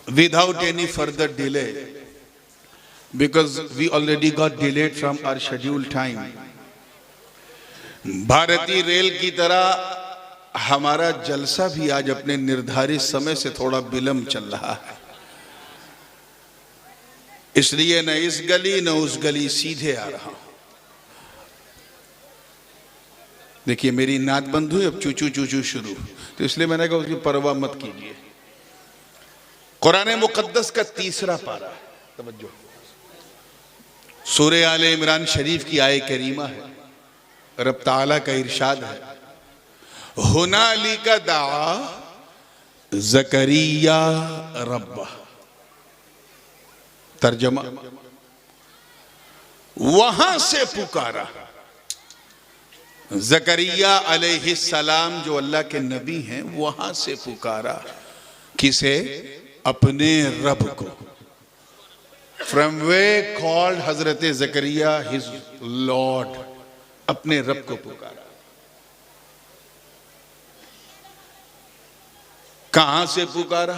without any further delay, because we already got delayed from our scheduled time. भारतीय rail की तरह हमारा जलसा भी आज अपने निर्धारित समय से थोड़ा विलंब चल रहा है, इसलिए न इस गली न उस गली सीधे आ रहा हूं। देखिए मेरी नात बंद हुई, अब चूचू चूचू शुरू, तो इसलिए मैंने कहा उसकी परवाह मत कीजिए। कुरान मुकद्दस का तीसरा पारा, तवज्जो, सूरह आले इमरान शरीफ की आय करीमा है। रब ताला का इरशाद है, हुनालिका दाआ ज़करिया रब्बा। तर्जमा, वहां से पुकारा ज़करिया अलैहिस्सलाम जो अल्लाह के नबी हैं, वहां से पुकारा किसे? अपने रब को। From way called Hazrat Zakaria his Lord, अपने रब को पुकारा। कहां से पुकारा,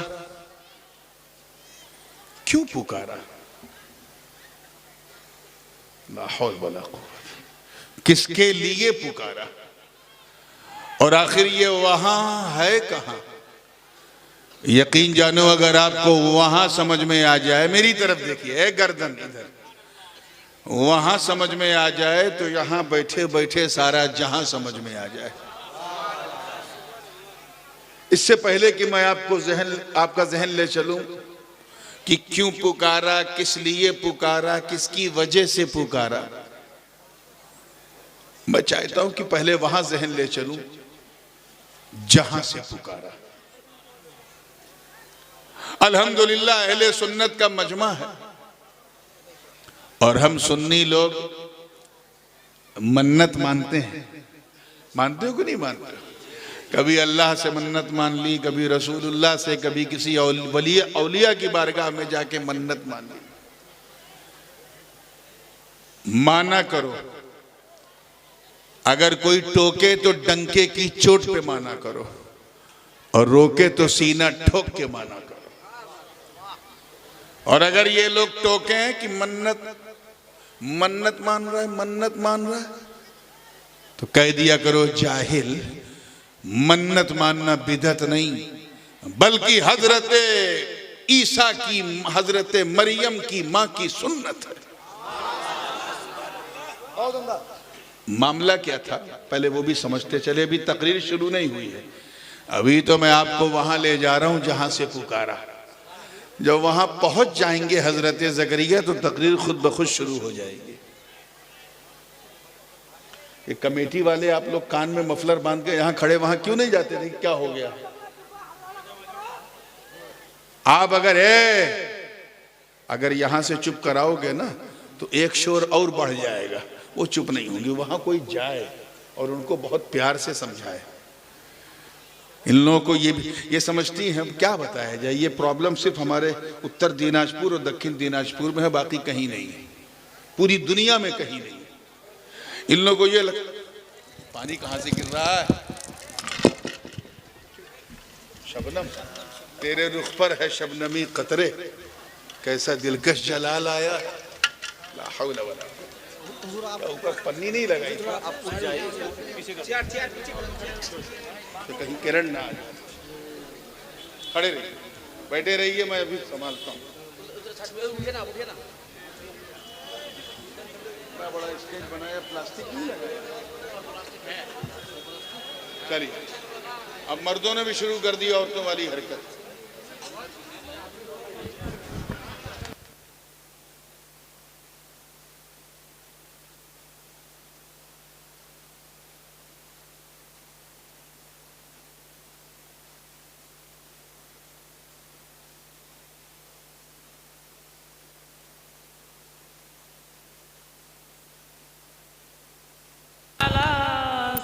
क्यों पुकारा? ला हौल वला कुव्वत, किसके लिए पुकारा, और आखिर ये वहां है कहां? यकीन जानो अगर आपको वहां समझ में आ जाए, मेरी तरफ देखिए, गर्दन इधर, वहां समझ में आ जाए तो यहां बैठे बैठे सारा जहां समझ में आ जाए। इससे पहले कि मैं आपका जहन ले चलूं कि क्यों पुकारा, किस लिए पुकारा, किसकी वजह से पुकारा, मैं चाहता हूं कि पहले वहां जहन ले चलूं जहां से पुकारा। अल्हम्दुलिल्लाह अहले सुन्नत का मजमा है, और हम सुन्नी लोग मन्नत मानते हैं। मानते हो कि नहीं मानते? कभी अल्लाह से मन्नत मान ली, कभी रसूलुल्लाह से, कभी किसी वली औलिया की बारगाह में जाके मन्नत मान ली। माना करो, अगर कोई टोके तो डंके की चोट पे माना करो, और रोके तो सीना ठोक के माना करो। और अगर ये लोग टोके कि मन्नत मान रहा है, मन्नत मान रहा है, तो कह दिया करो जाहिल, मन्नत मानना बिदअत नहीं बल्कि हजरत ईसा की, हजरत मरियम की मां की सुन्नत है। मामला क्या था पहले वो भी समझते चले, अभी तकरीर शुरू नहीं हुई है, अभी तो मैं आपको वहां ले जा रहा हूं जहां से पुकारा। जब वहां पहुंच जाएंगे हजरत ज़करिया तो तकरीर खुद ब खुद शुरू हो जाएगी। ये कमेटी वाले आप लोग कान में मफलर बांध के यहां खड़े, वहां क्यों नहीं जाते? नहीं, क्या हो गया? आप अगर यहां से चुप कराओगे ना तो एक शोर और बढ़ जाएगा, वो चुप नहीं होंगे। वहां कोई जाए और उनको बहुत प्यार से समझाए। इन लोगों को ये समझती हैं, क्या बताया जाए, ये प्रॉब्लम सिर्फ हमारे उत्तर दिनाजपुर और दक्षिण दिनाजपुर में है, बाकी कहीं नहीं है, पूरी दुनिया में कहीं नहीं है। इन लोगों को ये पानी कहां से गिर रहा है? शबनम तेरे रुख पर है शबनमी कतरे, कैसा दिलकश जलाल आया। ला हौल वला ऊपर पन्नी नहीं लगाई तो कहीं किरण ना आ जाए। खड़े रहिए, बैठे रहिए, मैं अभी संभालता हूँ। बड़ा स्टेज बनाया, प्लास्टिक नहीं लगाया। चलिए, अब मर्दों ने भी शुरू कर दी औरतों वाली हरकत।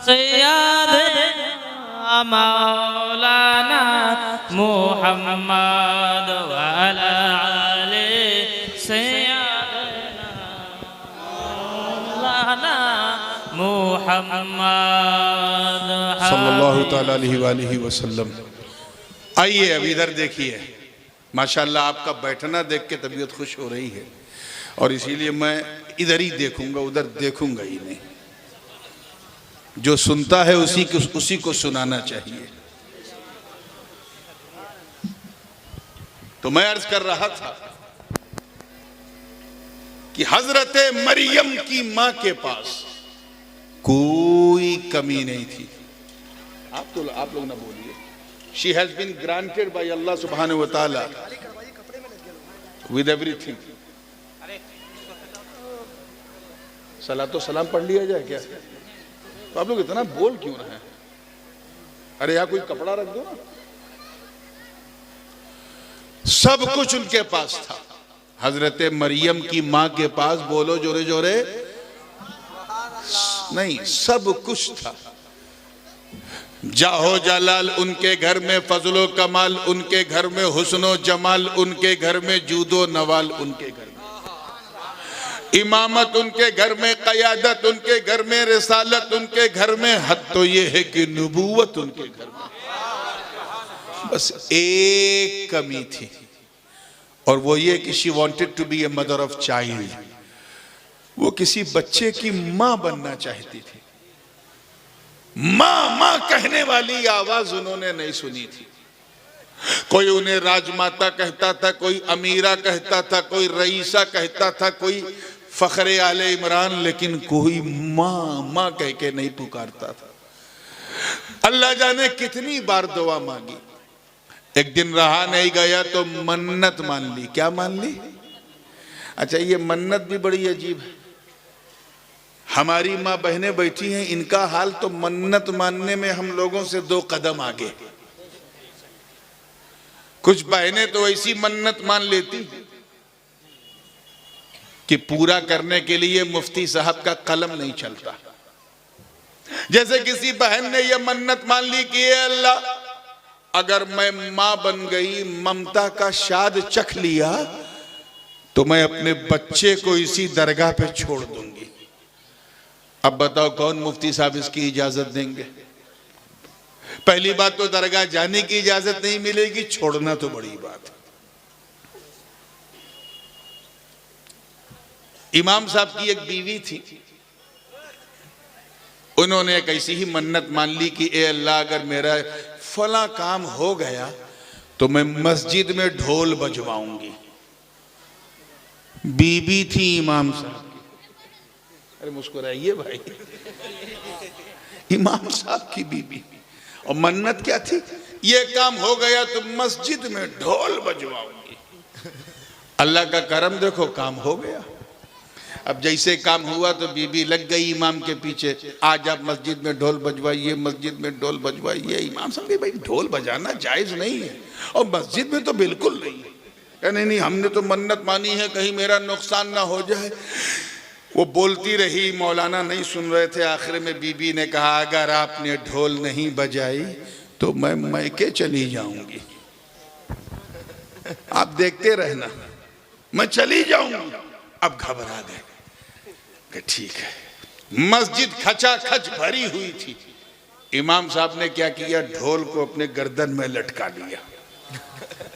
सैयदना मौलाना मुहम्मद वाला आले सैयदना मौलाना मुहम्मद सल्लल्लाहु तआला अलैहि वसल्लम। आइए अब इधर देखिए, माशाल्लाह आपका बैठना देख के तबीयत खुश हो रही है, और इसीलिए मैं इधर ही देखूंगा, उधर देखूंगा ही नहीं। जो सुनता है उसी को सुनाना चाहिए। तो मैं अर्ज कर रहा था कि हजरत मरियम की मां के पास कोई कमी नहीं थी। आप लोग ना बोलिए। She has been granted by अल्लाह सुब्हानहू व तआला विद एवरीथिंग। सलातो सलाम पढ़ लिया जाए क्या? तो आप लोग इतना बोल क्यों रहे हैं? अरे यहां कोई कपड़ा रख दो ना। सब कुछ उनके पास था। हजरत मरियम की मां के पास, बोलो जोरे जोरे, नहीं, सब कुछ था। जाहो जलाल उनके घर में, फजलो कमाल उनके घर में, हुस्नो जमाल उनके घर में, जूदो नवाल उनके घर में, इमामत उनके घर में, क़यादत उनके घर में, रिसालत उनके घर में, हद तो ये है कि नबूवत उनके घर में। बस एक कमी थी, और वो ये कि she wanted to be a mother of child. वो किसी बच्चे की मां बनना चाहती थी। मां मां कहने वाली आवाज उन्होंने नहीं सुनी थी। कोई उन्हें राजमाता कहता था, कोई अमीरा कहता था, कोई रईसा कहता था, कोई फखरे आले इमरान, लेकिन कोई मां मां कह के नहीं पुकारता था। अल्लाह जाने कितनी बार दुआ मांगी। एक दिन रहा नहीं गया तो मन्नत मान ली। क्या मान ली? अच्छा, ये मन्नत भी बड़ी अजीब है। हमारी माँ बहनें बैठी हैं, इनका हाल तो मन्नत मानने में हम लोगों से 2 कदम आगे। कुछ बहनें तो ऐसी मन्नत मान लेती कि पूरा करने के लिए मुफ्ती साहब का कलम नहीं चलता। जैसे किसी बहन ने यह मन्नत मान ली कि ये अल्लाह, अगर मैं मां बन गई, ममता का शाद चख लिया, तो मैं अपने बच्चे को इसी दरगाह पे छोड़ दूंगी। अब बताओ कौन मुफ्ती साहब इसकी इजाजत देंगे? पहली बात तो दरगाह जाने की इजाजत नहीं मिलेगी, छोड़ना तो बड़ी बात है। इमाम साहब की एक बीवी थी, उन्होंने एक ऐसी ही मन्नत मान ली कि ए अल्लाह, अगर मेरा फला काम हो गया तो मैं मस्जिद में ढोल बजवाऊंगी। बीबी थी इमाम साहब की। अरे मुस्कुराइए भाई। इमाम साहब की बीबी, और मन्नत क्या थी? ये काम हो गया तो मस्जिद में ढोल बजवाऊंगी। अल्लाह का करम देखो, काम हो गया। अब जैसे काम हुआ तो बीबी लग गई इमाम के पीछे, आज आप मस्जिद में ढोल बजवाइए, मस्जिद में ढोल बजवाइए। इमाम साहब भाई ढोल बजाना जायज नहीं है, और मस्जिद में तो बिल्कुल नहीं है। नहीं नहीं, हमने तो मन्नत मानी है, कहीं मेरा नुकसान ना हो जाए। वो बोलती रही, मौलाना नहीं सुन रहे थे। आखिर में बीबी ने कहा, अगर आपने ढोल नहीं बजाई तो मैं मैके चली जाऊंगी। आप देखते रहना, मैं चली जाऊंगी। अब घबरा गए कि ठीक है। मस्जिद खचाखच भरी हुई थी। इमाम साहब ने क्या किया? ढोल को अपने गर्दन में लटका लिया।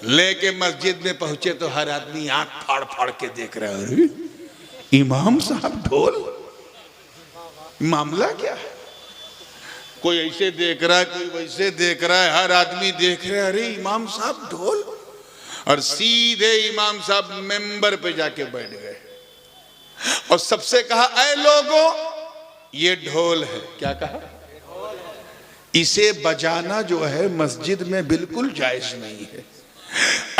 लेके मस्जिद में पहुंचे तो हर आदमी आंख फाड़ फाड़ के देख रहा है। इमाम साहब ढोल, मामला क्या है? कोई ऐसे देख रहा है, कोई वैसे देख रहा है, हर आदमी देख रहा है। अरे इमाम साहब ढोल! और सीधे इमाम साहब मेंबर पे जाके बैठ गए और सबसे कहा, ऐ लोगों, ये ढोल है। क्या कहा? इसे बजाना जो है मस्जिद में बिल्कुल जायज नहीं है।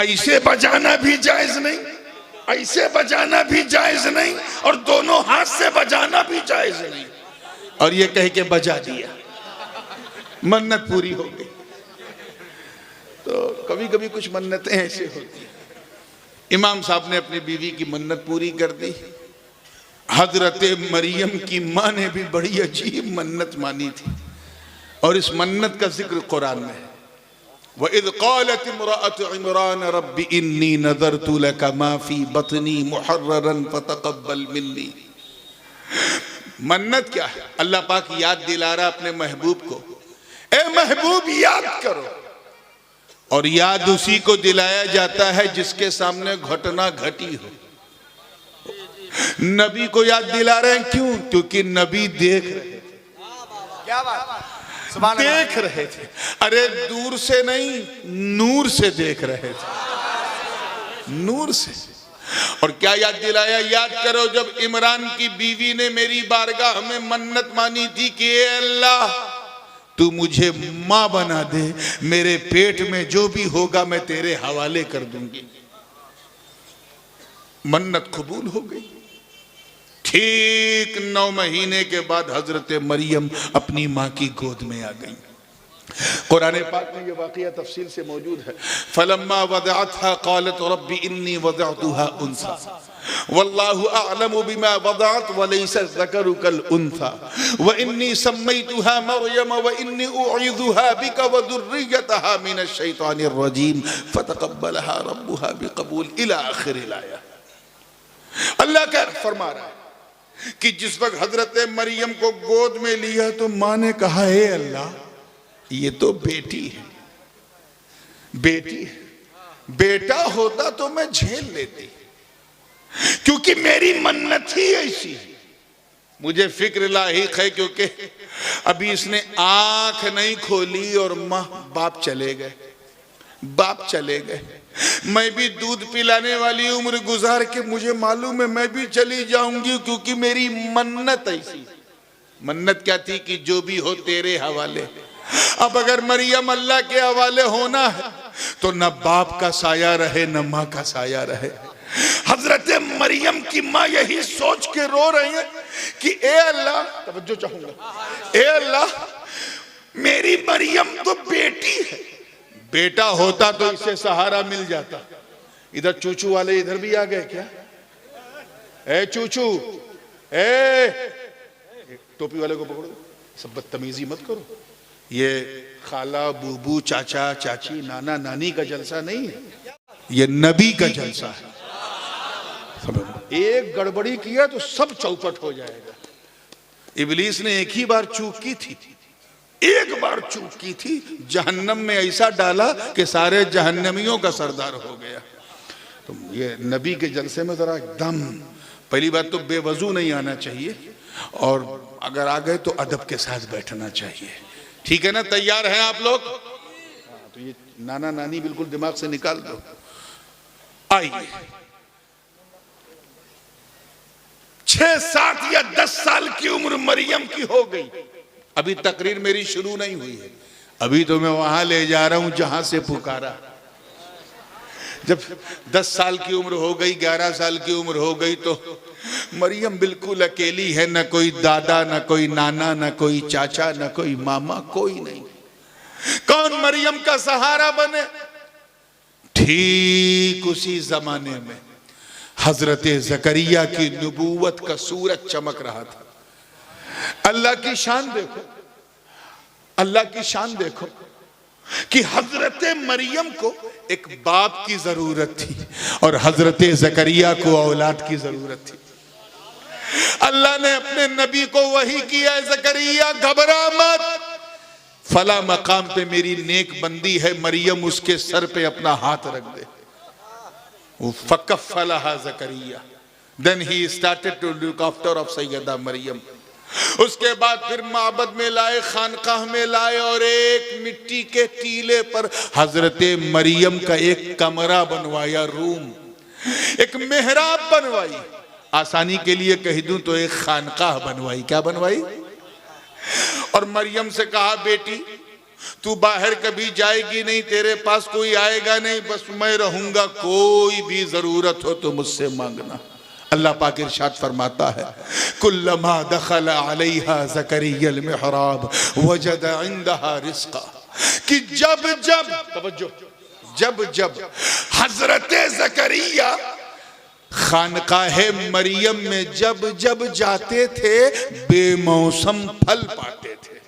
ऐसे बजाना भी जायज नहीं, ऐसे बजाना भी जायज नहीं, और दोनों हाथ से बजाना भी जायज नहीं। और ये कह के बजा दिया, मन्नत पूरी हो गई। तो कभी कभी कुछ मन्नतें ऐसे होती हैं। इमाम साहब ने अपनी बीवी की मन्नत पूरी कर दी। हजरत मरियम की मां ने भी बड़ी अजीब मन्नत मानी थी, और इस मन्नत का जिक्र कुरान में है। वइज़ क़ालत इम्रअतु इमरान रब्बी इन्नी नज़रतु लका मा फ़ी बत्नी मुहर्ररन फ़तक़ब्बल मिन्नी। मन्नत क्या है? अल्लाह पाक याद दिला रहा अपने महबूब को, ए महबूब याद करो, और याद उसी को दिलाया जाता है जिसके सामने घटना घटी हो। नबी को याद दिला रहे हैं, क्यों? क्योंकि नबी देख रहे थे। क्या बात, सुभान अल्लाह। देख रहे थे, अरे दूर से नहीं, नूर से देख रहे थे, नूर से। और क्या याद दिलाया? याद करो जब इमरान की बीवी ने मेरी बारगाह में मन्नत मानी थी कि ए अल्लाह तू मुझे मां बना दे, मेरे पेट में जो भी होगा मैं तेरे हवाले कर दूंगी। मन्नत कबूल हो गई। ठीक 9 महीने के बाद हजरत मरियम अपनी मां की गोद में आ गई। कुरान पाक में ये वाक़या तफसील से मौजूद है। फलम्मा वदअतहा क़ालत रब्बी इन्नी वदअतुहा उन्सा वल्लाहु अअलमु बिमा वदअत वलैसा ज़करु कल उन्सा व इन्नी सम्मैतुहा मरियम व इन्नी उईज़ुहा बिका व ज़ुर्रियतहा मिनश शैतानिर रजीम फतक़ब्बलहा रब्बुहा बिक़बूल इला आखिरिल आया। अल्लाह का फरमा रहा है कि जिस वक्त हजरत मरियम को गोद में लिया तो मां ने कहा, हे अल्लाह ये तो बेटी है, बेटी है, बेटा होता तो मैं झेल लेती, क्योंकि मेरी मन्नत ही ऐसी है। मुझे फिक्र लाहिक है क्योंकि अभी इसने आंख नहीं खोली और मां बाप चले गए, बाप चले गए। मैं भी दूध पिलाने वाली उम्र गुजार के मुझे मालूम है मैं भी चली जाऊंगी, क्योंकि मेरी मन्नत ऐसी। मन्नत क्या थी? कि जो भी हो तेरे हवाले। अब अगर मरियम अल्लाह के हवाले होना है तो न बाप का साया रहे न माँ का साया रहे। हजरत मरियम की माँ यही सोच के रो रही है कि ए अल्लाह, तवज्जो चाहूंगा, ए अल्लाह मेरी मरियम तो बेटी है, बेटा होता तो इसे सहारा मिल जाता। इधर चूचू वाले इधर भी आ गए क्या? ए चूचू, ए टोपी वाले को पकड़ो, सब बदतमीजी मत करो। ये खाला बूबू चाचा चाची नाना नानी का जलसा नहीं है, ये नबी का जलसा है। एक गड़बड़ी किया तो सब चौपट हो जाएगा। इब्लीस ने एक ही बार चूक की थी, एक बार चूक की थी, जहन्नम में ऐसा डाला कि सारे जहन्नमियों का सरदार हो गया। तो ये नबी के जलसे में जरा एकदम, पहली बात तो बेवजू नहीं आना चाहिए, और अगर आ गए तो अदब के साथ बैठना चाहिए। ठीक है ना? तैयार हैं आप लोग? तो ये नाना नानी बिल्कुल दिमाग से निकाल दो। आइए, 6, 7 या 10 साल की उम्र मरियम की हो गई। अभी तकरीर मेरी शुरू नहीं हुई है, अभी तो मैं वहां ले जा रहा हूं जहां से पुकारा। जब 10 साल की उम्र हो गई, 11 साल की उम्र हो गई तो मरियम बिल्कुल अकेली है, न कोई दादा, न कोई नाना, न कोई चाचा, न कोई मामा, कोई नहीं। कौन मरियम का सहारा बने? ठीक उसी जमाने में हजरत जकरिया की नबूवत का सूरज चमक रहा था। अल्लाह की शान देखो, अल्लाह की शान देखो कि हजरत मरियम को एक बाप की जरूरत थी और हजरत जकरिया को औलाद की जरूरत थी। अल्लाह ने अपने नबी को वही किया, जकरिया घबरा मत, फला मकाम पे मेरी नेक बंदी है मरियम, उसके सर पे अपना हाथ रख दे। वो फकफ़लहा जकरिया, then he started to look after of सैयदा मरियम। उसके बाद फिर माबद में लाए, खानकाह में लाए, और एक मिट्टी के टीले पर हजरत मरियम का एक कमरा बनवाया, रूम, एक मेहराब बनवाई। आसानी के लिए कह दूं तो एक खानकाह बनवाई। क्या बनवाई? और मरियम से कहा, बेटी तू बाहर कभी जाएगी नहीं, तेरे पास कोई आएगा नहीं, बस मैं रहूंगा, कोई भी जरूरत हो तो मुझसे मांगना। अल्लाह पाक इरशाद फरमाता है, कुल्लमा दखल अलैहा ज़करिया मिहराब वजद इंदहा रिज़्क़ा, कि जब जब, तवज्जो, जब जब हजरत ज़करिया खानकाहे मरियम में जब जब जाते थे बेमौसम फल पाते थे।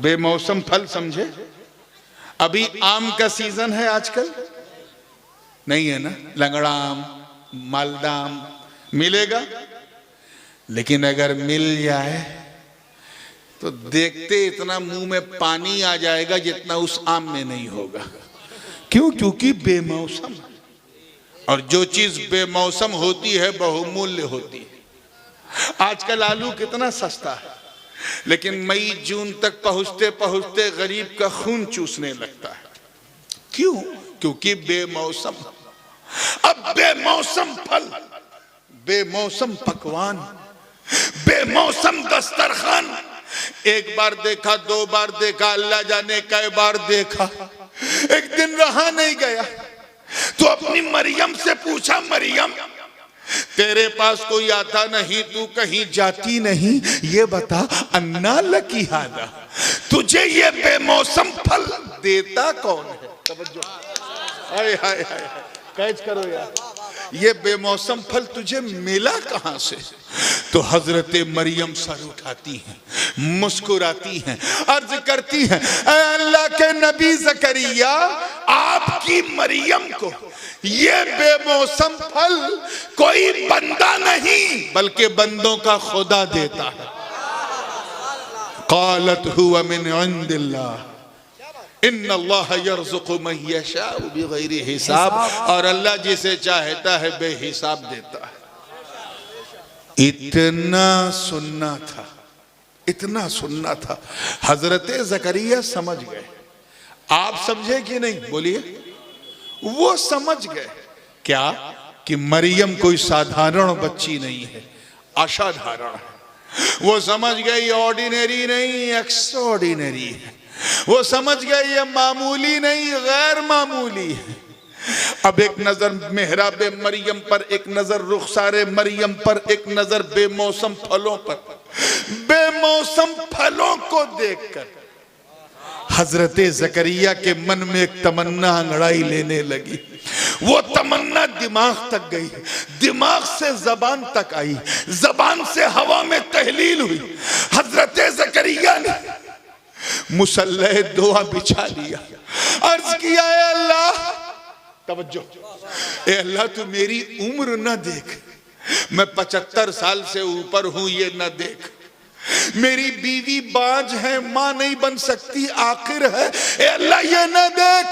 बेमौसम फल समझे? अभी आम का सीजन है आजकल, नहीं है ना? लंगड़ा आम, मालदा आम मिलेगा, लेकिन अगर मिल जाए तो देखते इतना मुंह में पानी आ जाएगा जितना उस आम में नहीं होगा। क्यों? क्योंकि बेमौसम, और जो चीज बेमौसम होती है बहुमूल्य होती है। आजकल आलू कितना सस्ता है, लेकिन मई जून तक पहुंचते पहुंचते गरीब का खून चूसने लगता है। क्यों? क्योंकि बेमौसम। अब बेमौसम फल, बेमौसम पकवान, बेमौसम दस्तरखान, एक बार देखा, दो बार देखा, अल्लाह जाने कई बार देखा, एक दिन रहा नहीं गया तो अपनी मरियम से पूछा, मरियम तेरे पास कोई आता नहीं, तू कहीं जाती नहीं, ये बता अन्ना लकी हादा, तुझे ये बेमौसम फल देता कौन है? तवज्जो, हाय हाय हाय, कैच करो यार, ये बेमौसम फल तुझे मिला कहां से? तो हजरत मरियम सर उठाती हैं, मुस्कुराती हैं, अर्ज करती हैं, अल्लाह के नबी ज़करिया, आपकी मरियम को ये बेमौसम फल कोई बंदा नहीं बल्कि बंदों का खुदा देता है। क़ालत हुवा मिन इंदिल्लाह इन्नल्लाह यर्ज़ुक़ु मन यशाअ बिग़ैरि हिसाब, और अल्लाह जिसे चाहता है बेहिसाब देता है। इतना सुनना था, इतना सुनना था, हजरत ज़करिया समझ गए। आप समझे कि नहीं? बोलिए। वो समझ गए क्या कि मरियम कोई साधारण बच्ची नहीं है, असाधारण है। वो समझ गए ये ऑर्डिनरी नहीं, एक्स्ट्राऑर्डिनरी है। वो समझ गए ये मामूली नहीं, गैर मामूली है। अब एक नजर मेहराब मरियम पर, एक नजर रुखसारे मरियम पर, एक नजर बेमौसम फलों पर। बेमौसम फलों को देखकर हजरत ज़करिया के मन में एक तमन्ना अंगड़ाई लेने लगी। वो तमन्ना दिमाग तक गई, दिमाग से जबान तक आई, जबान से हवा में तहलील हुई। हजरत ज़करिया ने मुसल्ले दुआ बिछा लिया, अर्ज किया, ए अल्लाह, तवज्जो, ए अल्लाह तू मेरी उम्र न देख, मैं 75 साल से ऊपर हूं ये न देख, मेरी बीवी बांझ है, मां नहीं बन सकती, आखिर है, ए अल्लाह ये न देख,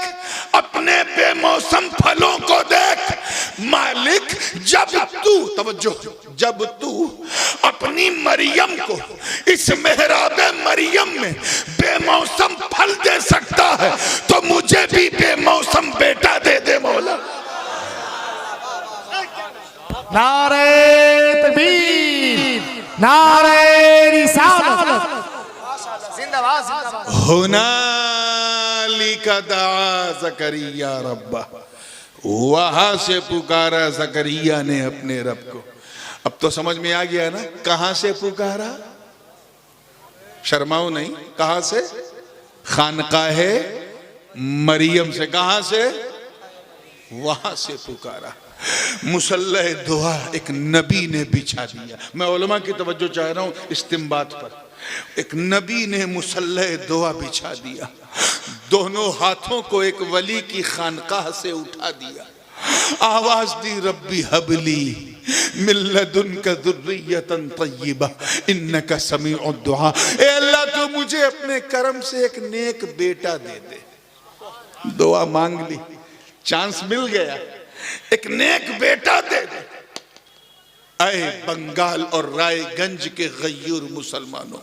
अपने बेमौसम फलों को देख। मालिक जब तू, तवज्जो, जब तू अपनी मरियम को इस मेहराब मरियम में बेमौसम फल दे सकता है तो मुझे भी बेमौसम बेटा दे दे मौला। नारे तकबीर, नारे रिसालत, जिंदाबाद जिंदाबाद। हुनालिका दआ ज़करिया रब्बा, वहां से पुकारा ज़करिया ने अपने रब को। अब तो समझ में आ गया ना कहां से पुकारा? शर्माओ नहीं, कहां से? खानकाहे मरियम से। कहां से? वहां से पुकारा। मुसल्ले दुआ एक नबी ने बिछा दिया। मैं उलमा की तवज्जो चाह रहा हूं इस्तिंबात पर। एक नबी ने मुसल्ले दुआ बिछा दिया, दोनों हाथों को एक वली की खानकाह से उठा दिया, आवाज दी, रब्बी हबली मिन लदुनका ज़ुर्रियतन तय्यिबा इन्नका समीउद दुआ। ए अल्लाह तू मुझे अपने करम से एक नेक बेटा दे दे। दुआ मांग ली, चांस मिल गया, एक नेक बेटा दे दे। आए बंगाल और रायगंज के गयूर मुसलमानों,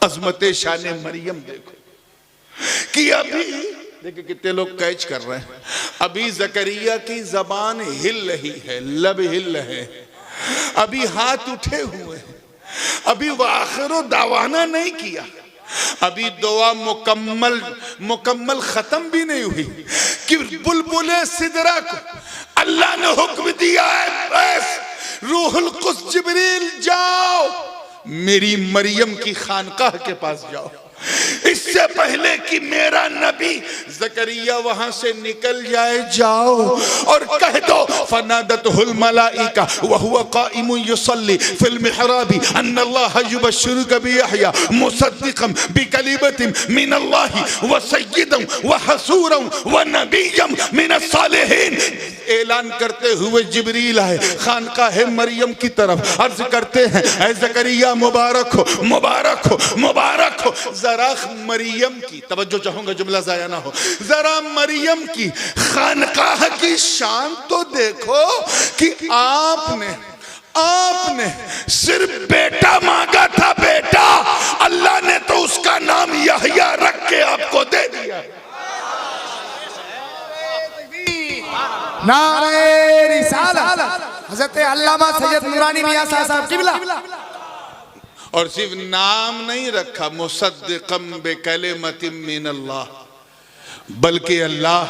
अजमत शान मरियम देखो कि अभी देखिए कितने लोग कैच कर रहे हैं। अभी ज़करिया की जबान हिल रही है, लब हिल रहे हैं, अभी हाथ उठे हुए हैं, अभी वो आखिरो दावाना नहीं किया, अभी दुआ मुकम्मल खत्म भी नहीं हुई कि बुलबुले सिदरा को अल्लाह ने हुक्म दिया है, बस रूहुल कुद्स जिब्रील जाओ मेरी मरियम की खानकाह के पास जाओ। इससे पहले कि मेरा नबी ज़करिया वहां से निकल जाए, जाओ और कह दो, फनादतहुल मलाइका व हुवा काइमुन युसल्ली फिल मिहराबी अन्नल्लाह युबश्शिरुका बियहया मुसद्दिक़न बिकलिमतिन मिनल्लाहि व सय्यिदन व हसूरन व नबिय्यन मिनस सालिहीन। ऐलान करते हुए जिब्रील आए खानकाह मरियम की तरफ, अर्ज करते हैं ऐ ज़करिया मुबारक हो, मुबारक हो, मुबारक हो। जरा मरियम की तवज्जो चाहूंगा, जुमला ज़ाया ना हो, जरा मरियम की खानकाह की शान तो देखो कि आपने सिर्फ बेटा मांगा था, बेटा, अल्लाह ने तो उसका नाम यहया रख के आपको दे दिया। नारे रिसालत हज़रत अल्लामा सैयद नूरानी मियां साहब किबला। और सिर्फ नाम नहीं रखा, मुसद्दिक़म बिकलिमतिन मिनल्लाह, बल्कि अल्लाह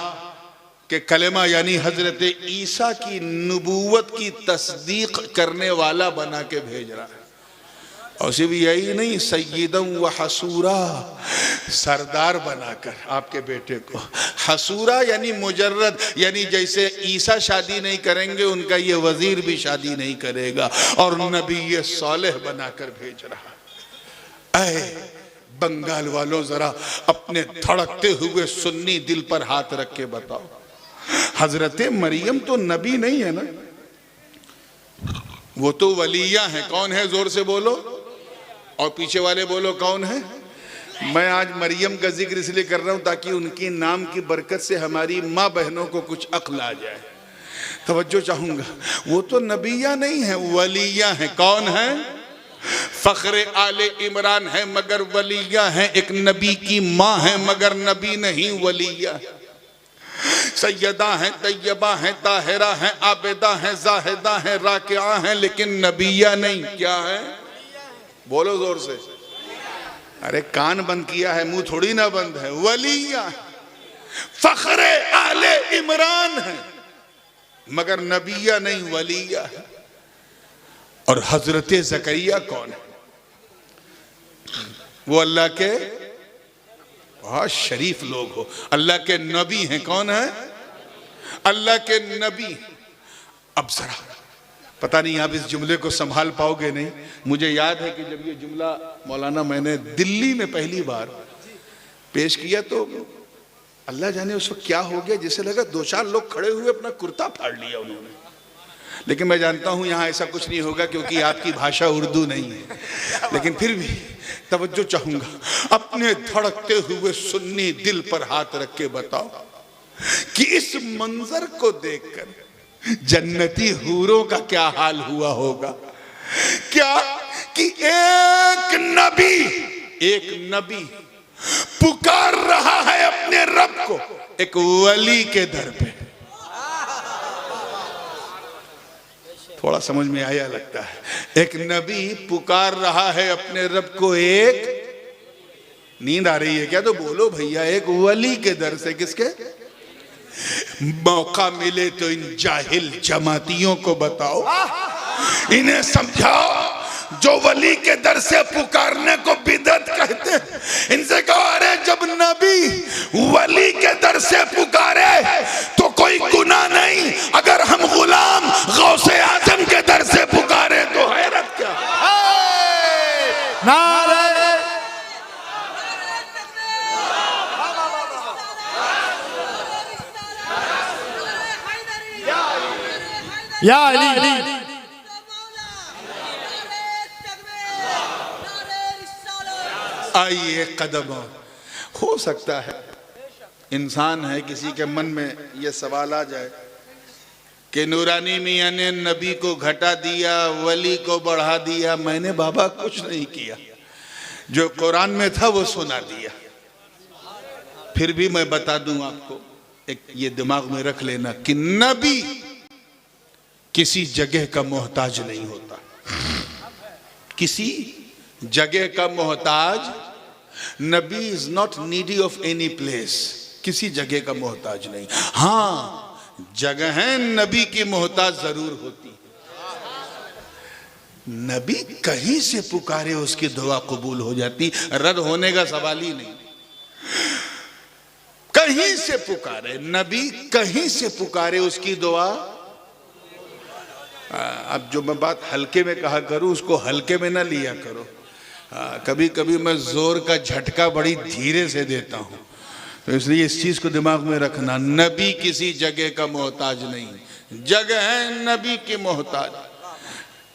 के कलेमा यानी हजरत ईसा की नबूवत की तस्दीक करने वाला बना के भेज रहा है। और सिर्फ यही नहीं, सय्यदम व हसूरा, सरदार बनाकर आपके बेटे को, हसूरा यानी मुजर्रद, यानी जैसे ईसा शादी नहीं करेंगे उनका ये वजीर भी शादी नहीं करेगा, और नबी ये सालेह बनाकर भेज रहा। ऐ बंगाल वालों, जरा अपने धड़कते हुए सुन्नी दिल पर हाथ रख के बताओ, हजरत मरियम तो नबी नहीं है ना, वो तो वलिया है। कौन है? जोर से बोलो, और पीछे वाले बोलो कौन है? मैं आज मरियम का जिक्र इसलिए कर रहा हूं ताकि उनकी नाम की बरकत से हमारी माँ बहनों को कुछ अक्ल आ जाए। तवज्जो चाहूंगा, वो तो नबिया नहीं है, वलिया है। कौन है? फख्र आले इमरान है मगर वलिया है, एक नबी की माँ है मगर नबी नहीं, वलिया। सैयदा हैं, तैयबा हैं, ताहिरा हैं, आबिदा हैं, जाहिदा हैं, राकिआ हैं, लेकिन नबिया नहीं। क्या है? बोलो जोर से। अरे कान बंद किया है, मुंह थोड़ी ना बंद है। वलिया, फख्र आले इमरान है मगर नबिया नहीं, वलिया है। और हजरत ज़करिया कौन है? वो अल्लाह के बहुत शरीफ लोग हो, अल्लाह के नबी हैं। कौन है? अल्लाह के नबी। अब जरा पता नहीं आप इस जुमले को संभाल पाओगे नहीं। मुझे याद है कि जब ये जुमला मौलाना मैंने दिल्ली में पहली बार पेश किया तो अल्लाह जाने उस वक्त क्या हो गया, जिसे लगा दो चार लोग खड़े हुए अपना कुर्ता फाड़ लिया उन्होंने। लेकिन मैं जानता हूं यहां ऐसा कुछ नहीं होगा क्योंकि आपकी भाषा उर्दू नहीं है, लेकिन फिर भी तवज्जो चाहूंगा, अपने धड़कते हुए सुन्नी दिल पर हाथ रख के बताओ कि इस मंजर को देखकर जन्नती हूरों का क्या हाल हुआ होगा। क्या कि एक नबी पुकार रहा है अपने रब को एक वली के दर पे। थोड़ा समझ में आया लगता है। एक नबी पुकार रहा है अपने रब को, एक नींद आ रही है क्या? तो बोलो भैया, एक वली के दर से। किसके? मौका मिले तो इन जाहिल जमातियों को बताओ, इन्हें समझाओ जो वली के दर से पुकारने को बिदअत कहते हैं। इनसे कहो अरे जब नबी वली के दर से पुकारे तो कोई गुनाह नहीं, अगर हम गुलाम गौसे आजम के दर से पुकारे तो हैरत क्या। नारे या अली। आइए कदम। हो सकता है इंसान है, किसी के मन में यह सवाल आ जाए कि नूरानी मियाँ ने नबी को घटा दिया, वली को बढ़ा दिया। मैंने बाबा कुछ नहीं किया, जो कुरान में था वो सुना दिया। फिर भी मैं बता दूं आपको, एक ये दिमाग में रख लेना कि नबी किसी जगह का मोहताज नहीं होता, किसी जगह का मोहताज। नबी is not needy of any place, किसी जगह का मोहताज नहीं। हाँ, जगहें नबी की मोहताज जरूर होती। नबी कहीं से पुकारे उसकी दुआ कबूल हो जाती, रद्द होने का सवाल ही नहीं। कहीं से पुकारे नबी, कहीं से पुकारे उसकी दुआ। अब जो मैं बात हल्के में कहा करूं उसको हल्के में ना लिया करो। कभी कभी मैं जोर का झटका बड़ी धीरे से देता हूं, तो इसलिए इस चीज को दिमाग में रखना, नबी किसी जगह का मोहताज नहीं, जगह है नबी की मोहताज।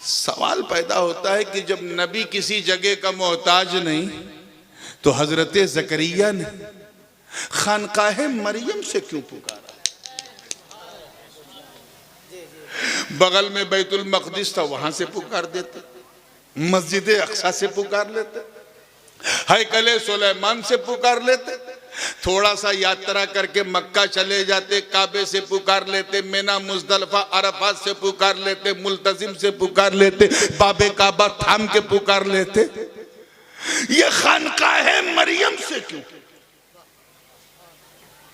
सवाल पैदा होता है कि जब नबी किसी जगह का मोहताज नहीं तो हजरत ज़करिया ने खानकाहे मरियम से क्यों पुकारा? बगल में बैतुल मक़दिस था, वहां से पुकार देते, मस्जिद अक्सा से पुकार लेते, हैकले सुलेमान से पुकार लेते, थोड़ा सा यात्रा करके मक्का चले जाते, काबे से पुकार लेते, मिना मुज़दलिफ़ा अरफात से पुकार लेते, मुल्तजिम से पुकार लेते, बाबे काबा थाम के पुकार लेते। ये खानकाहे मरियम से क्यों?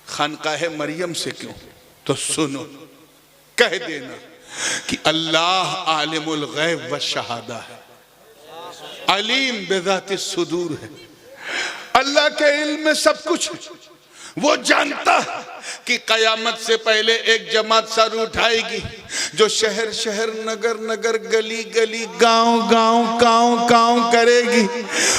खानकाहे मरियम से क्यों? तो सुनो, कह देना कि अल्लाह आलिमुल गैब व शहादा है, अलीम बिज़ाति सुदूर है। अल्लाह के इल्म में सब कुछ है। वो जानता कि कयामत से पहले एक जमात सर उठाएगी जो शहर शहर नगर नगर गली गली गांव गांव कांव कांव करेगी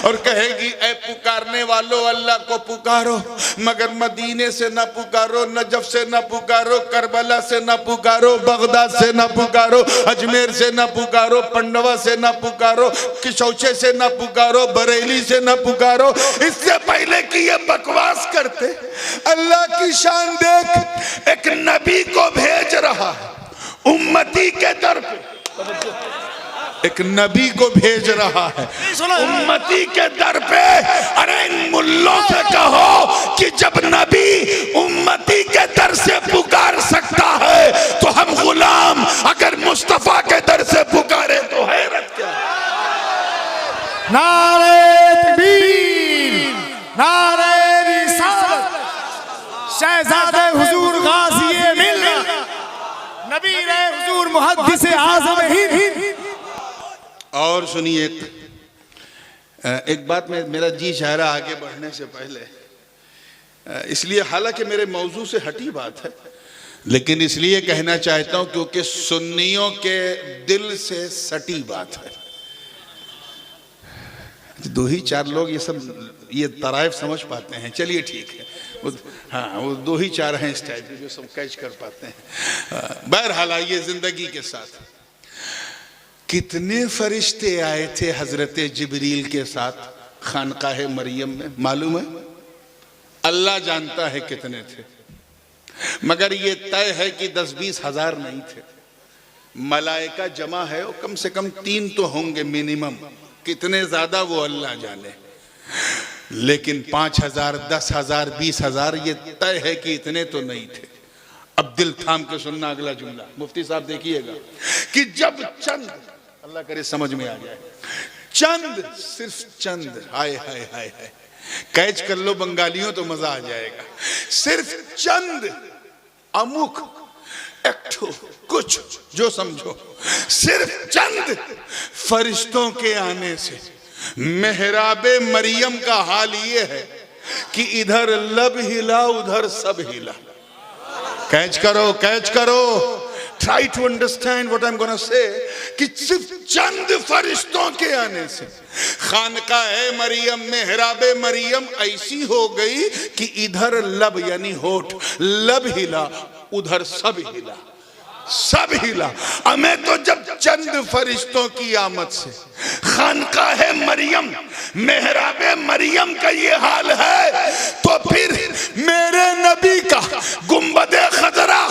और कहेगी, ऐ पुकारने वालों अल्लाह को पुकारो, मगर मदीने से ना पुकारो, नजफ से ना पुकारो, करबला से ना पुकारो, बगदाद से ना पुकारो, अजमेर से ना पुकारो, पंडवा से ना पुकारो, किशौचे से ना पुकारो, बरेली से ना पुकारो। इससे पहले कि ये बकवास करते, अल्लाह की शान देख, एक नबी को भेज रहा है उम्मती के दर पे, एक नबी को भेज रहा है उम्मती के दर पे। अरे इन मुल्लों से कहो कि जब नबी उम्मती के दर से पुकार सकता है तो हम गुलाम अगर मुस्तफा के दर से पुकारे तो हैरत क्या? नारे तकबीर, नारे रिसालत, शहजादे हुजूर गाज़ी मिल्लत, नबी रहे हुजूर मुहद्दिस आज़म हिंद। और सुनिए, एक बात में मेरा जी चाह रहा आगे बढ़ने से पहले, इसलिए हालांकि मेरे मौजू से हटी बात है, लेकिन इसलिए कहना चाहता हूं क्योंकि सुन्नियों के दिल से सटी बात है। दो ही चार लोग ये सब ये तराइफ समझ पाते हैं, चलिए ठीक है, हाँ वो दो ही चार हैं इस टाइप के जो सब कैच कर पाते हैं। बहरहाल आइए जिंदगी के साथ, कितने फरिश्ते आए थे हजरत जिब्रील के साथ खानकाहे मरियम में मालूम है? अल्लाह जानता है कितने थे, मगर ये तय है कि 10-20 हजार नहीं थे। मलाइका जमा है और कम से कम 3 तो होंगे मिनिमम, कितने ज्यादा वो अल्लाह जाने, लेकिन 5,000, 10,000, 20,000 ये तय है कि इतने तो नहीं थे। अब दिल थाम के सुनना अगला जुमला, मुफ्ती साहब देखिएगा कि जब चंद, अल्लाह करे समझ में आ जाए, चंद, सिर्फ चंद, हाय हाय हाय हाय, कैच कर लो बंगालियों तो मजा आ जाएगा, सिर्फ चंद, अमुक, एकठो, कुछ जो समझो, सिर्फ चंद फरिश्तों के आने से मेहराबे मरियम का हाल ये है कि इधर लब हिला उधर सब हिला। कैच करो, कैच करो, try to understand what I am gonna say, कि सिर्फ चंद फरिश्तों के आने से खानकाहे मरियम, मेहराबे मरियम ऐसी हो गई कि इधर लब यानी होठ, लब हिला उधर सब हिला, सब हिला। हमें तो जब चंद फरिश्तों की आमद से खानकाहे मरियम, मेहराबे मरियम का ये हाल है, तो फिर मेरे नबी का गुंबदे खजरा,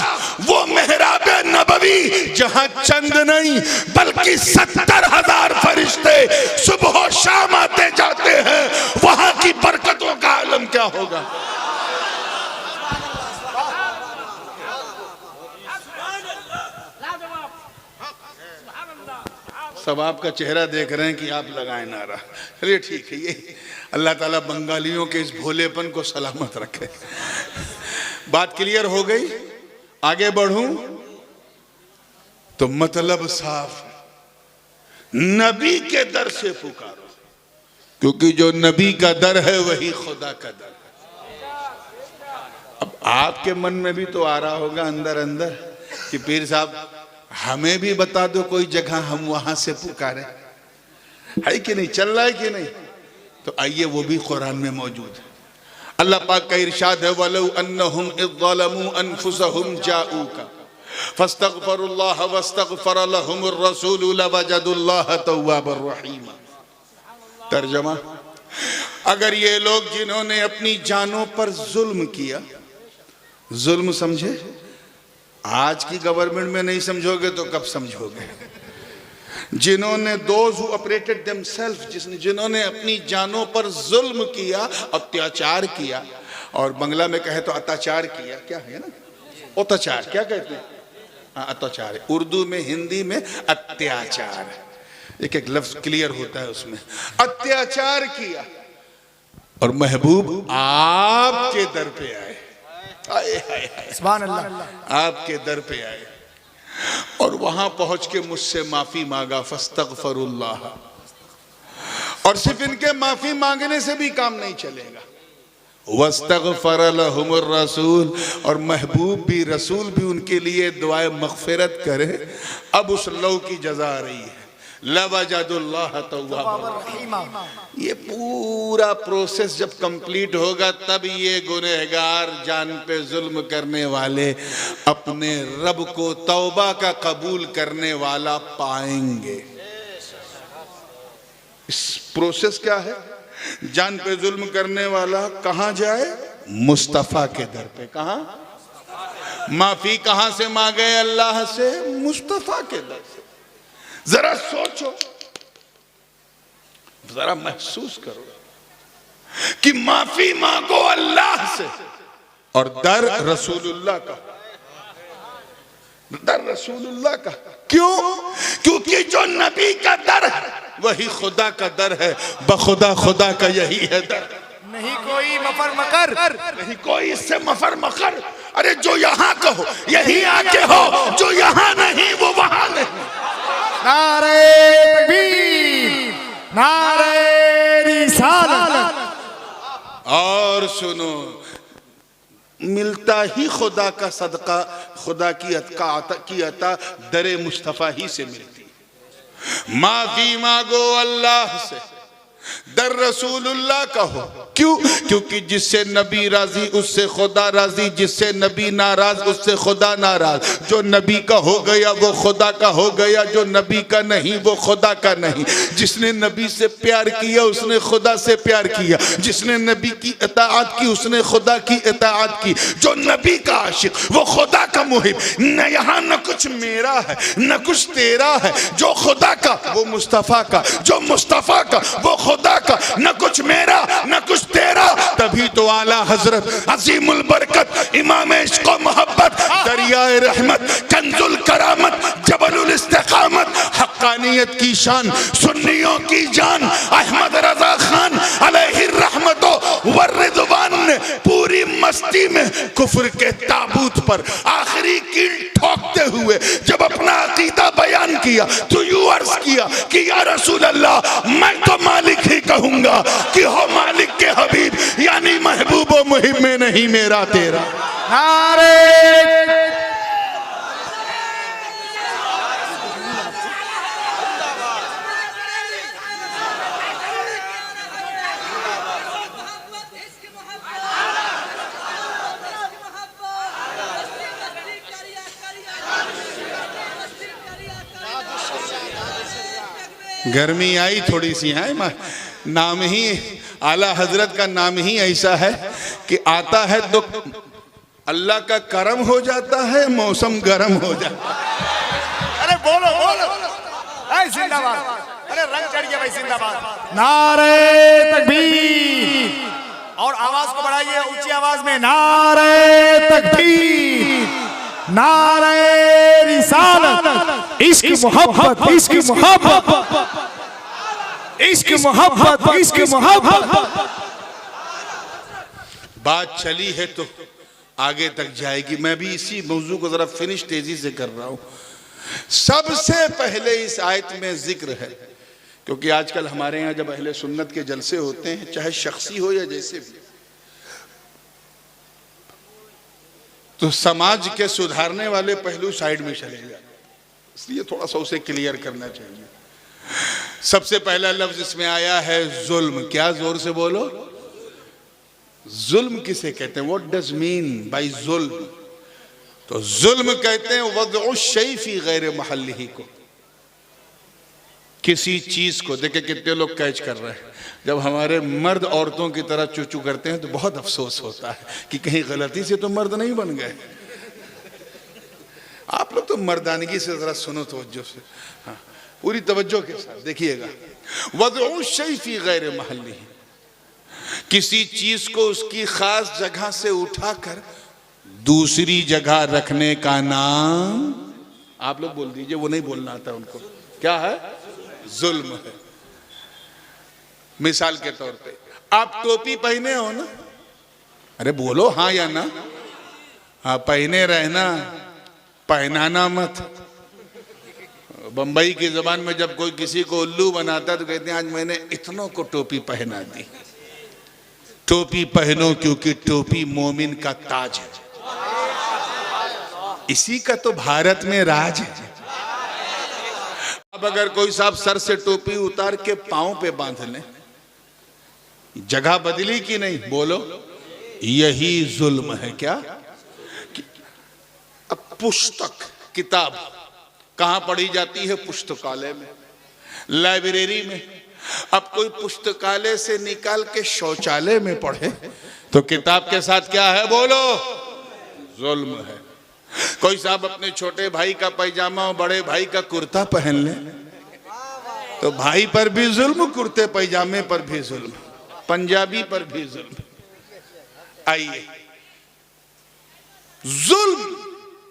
वो मेहराबे नबवी जहां चंद नहीं बल्कि 70,000 फरिश्ते सुबह शाम आते जाते हैं, वहां की बरकतों का आलम क्या होगा? सब आपका चेहरा देख रहे हैं कि आप लगाए नारा। चलिए ठीक है, ये अल्लाह ताला बंगालियों के इस भोलेपन को सलामत रखे। बात क्लियर हो गई? आगे बढ़ूं तो मतलब साफ, नबी के दर से पुकारो, क्योंकि जो नबी का दर है वही खुदा का दर है। अब आपके मन में भी तो आ रहा होगा अंदर अंदर कि पीर साहब हमें भी बता दो कोई जगह हम वहां से पुकारे, है कि नहीं, चल रहा है कि नहीं? तो आइए वो भी कुरान में मौजूद है। अल्लाह पाक का इरशाद है वलौ अन्नहुम इज़्ज़लमू अनफुसहुम जाऊका फस्तगफरुल्लाह वस्तगफर लहुमुर रसूलु लवजदुल्लाह तव्वाबर रहीमा। तर्जमा, अगर ये लोग जिन्होंने अपनी जानों पर जुल्म किया, जुल्म समझे, आज की गवर्नमेंट में नहीं समझोगे तो कब समझोगे। जिन्होंने दोज हु ऑपरेटेड देमसेल्फ, जिन्होंने अपनी जानों पर जुल्म किया, अत्याचार किया, और बंगला में कहे तो अत्याचार किया, क्या है ना, अत्याचार क्या कहते हैं, अत्याचार, उर्दू में हिंदी में अत्याचार, एक एक लफ्ज क्लियर होता है उसमें, अत्याचार किया और महबूब आपके दर पे आए, सुभान अल्लाह, आपके दर पे आए और वहां पहुंच के मुझसे माफी मांगा, फस्तगफरुल्लाह। और सिर्फ इनके माफी मांगने से भी काम नहीं चलेगा, वस्तगफर लहुमुर रसूल, और महबूब भी, रसूल भी उनके लिए दुआए मगफिरत करे। अब उस लौ की जजा आ रही है, लवजदुल्लाह तव्वाबर रहीमा। ये पूरा प्रोसेस जब कंप्लीट होगा तब ये गुनहगार, जान पे जुल्म करने वाले अपने रब को तौबा का कबूल करने वाला पाएंगे। इस प्रोसेस क्या है, जान पे जुल्म करने वाला कहां जाए, मुस्तफा के दर पे। कहां माफी कहां से मांगे, अल्लाह से, मुस्तफा के दर से। जरा सोचो, जरा महसूस करो कि माफी मांगो अल्लाह से और दर रसूलुल्लाह का, दर रसूलुल्लाह का। क्यों? क्योंकि जो नबी का दर है वही खुदा का दर है, बखुदा खुदा का यही है दर, नहीं कोई मफर मकर, नहीं कोई इससे मफर मकर। अरे जो यहाँ का हो यही आके हो, जो यहाँ नहीं वो वहां नहीं। नारे तकबीर, नारे रिसालत। और सुनो, मिलता ही खुदा का सदका, खुदा की अता दरे मुस्तफा ही से मिलती। माफी मांगो अल्लाह से, दर रसूलुल्लाह का हो। क्यों? क्योंकि जिससे नबी राजी उससे खुदा राजी, जिससे नबी नाराज उससे खुदा नाराज। जो नबी का हो गया वो खुदा का हो गया, जो नबी का नहीं वो खुदा का नहीं। जिसने नबी से प्यार किया उसने खुदा से प्यार किया, जिसने नबी की इताअत की उसने खुदा की इताअत की। जो नबी का आशिक वो खुदा का मुहिब। न यहाँ न कुछ मेरा है न कुछ तेरा है, जो खुदा का वो मुस्तफ़ा का, जो मुस्तफ़ा का वो खुदा का, न कुछ मेरा न कुछ तेरा। तभी तो आला हजरत अजीमुल बरकत इमाम इश्क व मोहब्बत, दरियाए रहमत, कंजुल करामत, जबलुल इस्तिकामत, हक्कानियत की शान, सुन्नियों की जान, अहमद रजा खान अलैहि रहमतो व रिज़वान ने पूरी मस्ती में कुफ्र के ताबूत पर आखिरी कील ठोकते हुए जब अपना अकीदा बयान किया तो यूं अर्ज किया कि या रसूल अल्लाह, मैं तो मालिक ही कहूंगा कि हो मालिक के हबीब, यानी महबूब व मुहिब में नहीं मेरा तेरा। नारे गर्मी आई थोड़ी सी है, नाम ही आला हजरत का नाम ही ऐसा है कि आता है तो अल्लाह का करम हो जाता है, मौसम गर्म हो जाता है। अरे बोलो बोलो, ऐ जिंदाबाद, अरे रंग चढ़ गया भाई, जिंदाबाद। नारे तकबीर, और आवाज को बढ़ाइए ऊंची आवाज में, नारे तकबीर, नारे रिसालत, इश्क मोहब्बत, इश्क मोहब्बत, इश्क मोहब्बत, इश्क मोहब्बत। बात चली है तो आगे तक जाएगी। मैं भी इसी मौजू को जरा फिनिश तेजी से कर रहा हूं। सबसे पहले इस आयत में जिक्र है, क्योंकि आजकल हमारे यहाँ जब अहले सुन्नत के जलसे होते हैं, चाहे शख्सी हो या जैसे भी, तो समाज के सुधारने वाले पहलू साइड में चले जाए, इसलिए थोड़ा सा उसे क्लियर करना चाहिए। सबसे पहला लफ्ज इसमें आया है जुल्म। क्या? जोर से बोलो। जुल्म किसे कहते हैं? व्हाट डज मीन बाय जुल्म? तो जुल्म कहते हैं वज़उ शै फी गैर महल्लिही को, किसी चीज को। देखे कितने लोग कैच कर रहे हैं, जब हमारे मर्द औरतों की तरह चूचू करते हैं तो बहुत अफसोस होता है कि कहीं गलती से तो मर्द नहीं बन गए। आप लोग तो मर्दानगी से जरा सुनो तवज्जो से, हाँ पूरी तवज्जो के साथ देखिएगा। वज़उ शै फी गैर महल्लिही, किसी चीज को उसकी खास जगह से उठाकर दूसरी जगह रखने का नाम, आप लोग बोल दीजिए, वो नहीं बोलना आता उनको, क्या है? जुल्म है। मिसाल के तौर पे आप टोपी पहने हो ना, अरे बोलो हाँ या ना? हाँ पहने रहना, पहनाना मत। बंबई की जबान में जब कोई किसी को उल्लू बनाता है तो कहते हैं आज मैंने इतनों को टोपी पहना दी। टोपी पहनो क्योंकि टोपी मोमिन का ताज है, इसी का तो भारत में राज है। अब अगर कोई साहब सर से टोपी उतार के पांव पे बांध ले, जगह बदली कि नहीं? बोलो, यही जुल्म है क्या? अब पुस्तक किताब कहां पढ़ी जाती है? पुस्तकालय में, लाइब्रेरी में। अब कोई पुस्तकालय से निकाल के शौचालय में पढ़े तो किताब के साथ क्या है? बोलो, जुल्म है। कोई साहब अपने छोटे भाई का पैजामा और बड़े भाई का कुर्ता पहन ले तो भाई पर भी जुल्म, कुर्ते पैजामे पर भी जुल्म, पंजाबी पर भी जुल्म। आइए, जुल्म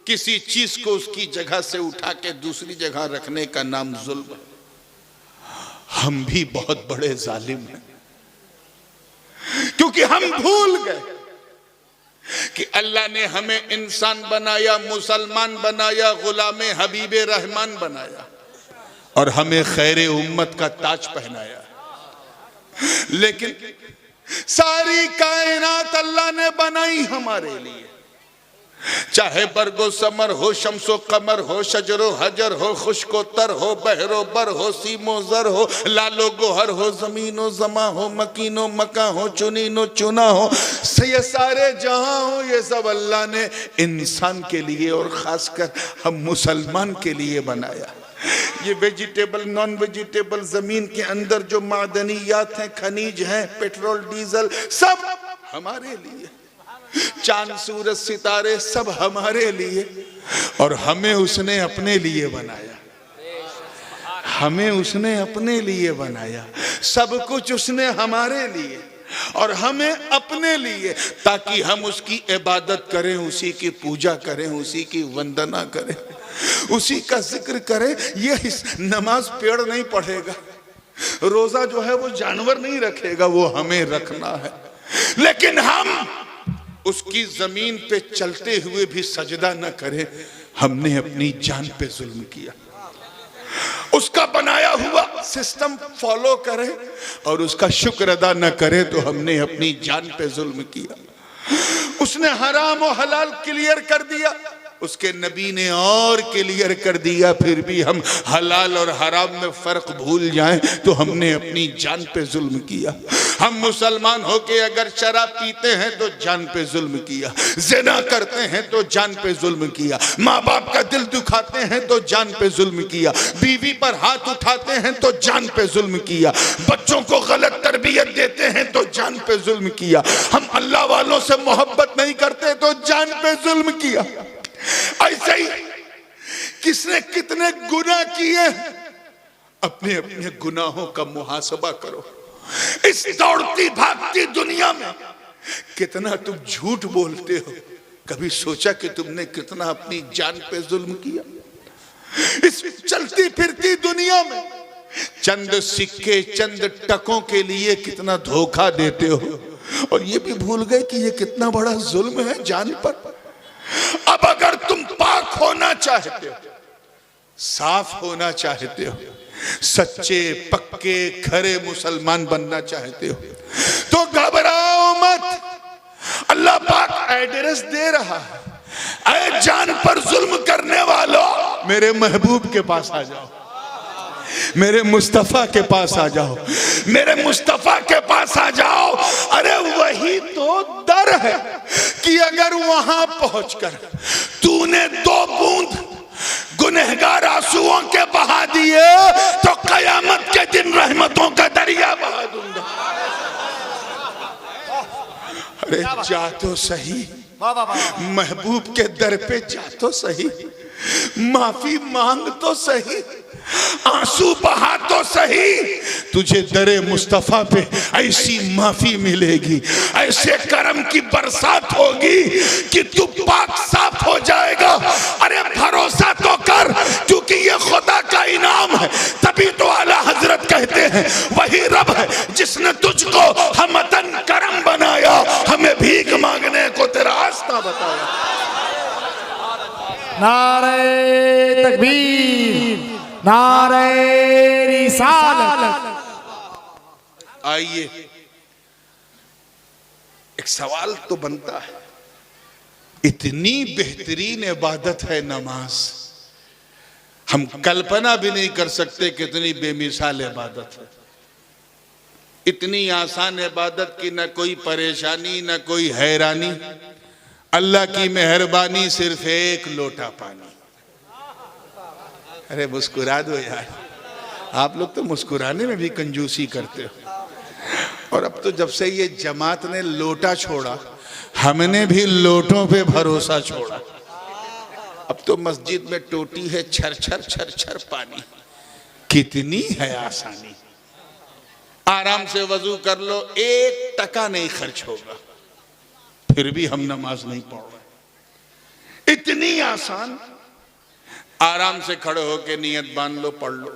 किसी चीज को उसकी जगह से उठा के दूसरी जगह रखने का नाम जुल्म है। हम भी बहुत बड़े जालिम हैं, क्योंकि हम भूल गए कि अल्लाह ने हमें इंसान बनाया, मुसलमान बनाया, गुलामे हबीबे रहमान बनाया और हमें खैरे उम्मत का ताज पहनाया। लेकिन सारी कायनात अल्लाह ने बनाई हमारे लिए, चाहे बरगो समर हो, शम्सो कमर हो, शजरो हजर हो, खुशको तर हो, बहरो बर हो, सीमो जर हो, लालो गोहर हो, जमीनो जमा हो, मकीनो मका हो, चुनीनो चुना हो, ये सारे जहां हो, ये सब अल्लाह ने इंसान के लिए और खासकर हम मुसलमान के लिए बनाया। ये वेजिटेबल नॉन वेजिटेबल जमीन के अंदर जो मादनियात हैं, खनिज हैं, पेट्रोल डीजल, सब हमारे लिए। चांद सूरज सितारे सब हमारे लिए, और हमें उसने अपने लिए बनाया। हमें उसने अपने लिए बनाया, सब कुछ उसने हमारे लिए और हमें अपने लिए, ताकि हम उसकी इबादत करें, उसी की पूजा करें, उसी की वंदना करें, उसी का जिक्र करें। ये नमाज पेड़ नहीं पढ़ेगा, रोजा जो है वो जानवर नहीं रखेगा, वो हमें रखना है। लेकिन हम उसकी जमीन पे चलते हुए भी सजदा न करें, हमने अपनी जान पे जुल्म किया। उसका बनाया हुआ सिस्टम फॉलो करें और उसका शुक्र अदा न करें तो हमने अपनी जान पे जुल्म किया। उसने हराम और हलाल क्लियर कर दिया, उसके नबी ने और क्लियर कर दिया, फिर भी हम हलाल और हराम में फर्क भूल जाएं तो हमने अपनी जान पे जुल्म किया। हम मुसलमान होके अगर शराब पीते हैं तो जान पे जुल्म किया, ज़िना करते हैं तो जान पे जुल्म किया, माँ बाप का दिल दुखाते हैं तो जान पे जुल्म किया, बीवी पर हाथ उठाते हैं तो जान पे जुल्म किया, बच्चों को गलत तरबियत देते हैं तो जान पे जुल्म किया, हम अल्लाह वालों से मोहब्बत नहीं करते तो जान पे जुल्म किया। ऐसे ही किसने कितने गुनाह किए, अपने अपने गुनाहों का मुहासबा करो। इस दौड़ती भागती दुनिया में कितना तुम झूठ बोलते हो, कभी सोचा कि तुमने कितना अपनी जान पे जुल्म किया? इस चलती फिरती दुनिया में चंद सिक्के चंद टकों के लिए कितना धोखा देते हो, और ये भी भूल गए कि ये कितना बड़ा जुल्म है जान पर। अब अगर तुम पाक होना चाहते हो, साफ होना चाहते हो, सच्चे पक्के खरे मुसलमान बनना चाहते हो तो घबराओ मत। अल्लाह पाक एड्रेस दे रहा है, ऐ जान पर जुल्म करने वालों मेरे महबूब के पास आ जाओ, मेरे मुस्तफ़ा के पास आ जाओ, मेरे मुस्तफ़ा के पास आ जाओ। अरे वही तो दर है कि अगर वहां पहुंचकर तूने 2 बूंद गुनहगार आंसुओं के बहा दिए तो कयामत के दिन रहमतों का दरिया बहा दूंगा। अरे जा तो सही, महबूब के दर पे जा तो सही, माफी मांग तो सही, आंसू बहा तो सही। तुझे दरे मुस्तफा पे ऐसी माफी मिलेगी, ऐसे करम की बरसात होगी कि तू पाक साफ हो जाएगा। अरे भरोसा तो कर, क्योंकि ये खुदा का इनाम है। तभी तो आला हजरत कहते हैं वही रब है जिसने तुझको हमतन करम बनाया, हमें भीख मांगने को तेरा रास्ता बताया। नारे तकबीर, नारे रिसालत। आइए, एक सवाल तो बनता है, इतनी बेहतरीन इबादत है नमाज, हम कल्पना भी नहीं कर सकते कितनी बेमिसाल इबादत है। इतनी आसान इबादत की न कोई परेशानी न कोई हैरानी, अल्लाह की मेहरबानी, सिर्फ 1 लोटा पानी। अरे मुस्कुरा दो यार, आप लोग तो मुस्कुराने में भी कंजूसी करते हो। और अब तो जब से ये जमात ने लोटा छोड़ा, हमने भी लोटों पे भरोसा छोड़ा। अब तो मस्जिद में टोटी है, छर छर छर छर पानी। कितनी है आसानी, आराम से वजू कर लो, 1 टका नहीं खर्च होगा, फिर भी हम नमाज नहीं पढ़ रहे। इतनी आसान, आराम से खड़े होके नियत बांध लो, पढ़ लो।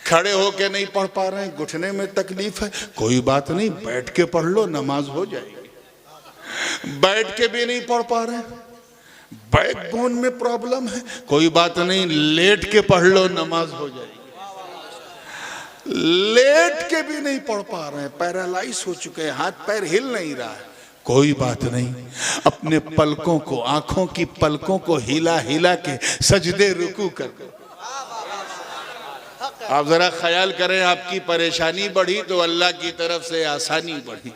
खड़े होके नहीं पढ़ पा रहे हैं, घुटने में तकलीफ है, कोई बात नहीं, बैठ के पढ़ लो, नमाज हो जाएगी। बैठ के भी नहीं पढ़ पा रहे हैं, बैकबोन में प्रॉब्लम है, कोई बात नहीं, लेट के पढ़ लो, नमाज हो जाएगी। लेट के भी नहीं पढ़ पा रहे हैं, पैरालाइज हो चुके हैं, हाथ पैर हिल नहीं रहा है, कोई बात नहीं, अपने पलकों को, आंखों की पलकों को हिला हिला के सजदे रुकू कर दो। आप जरा ख्याल करें, आपकी परेशानी बढ़ी तो अल्लाह की तरफ से आसानी बढ़ी।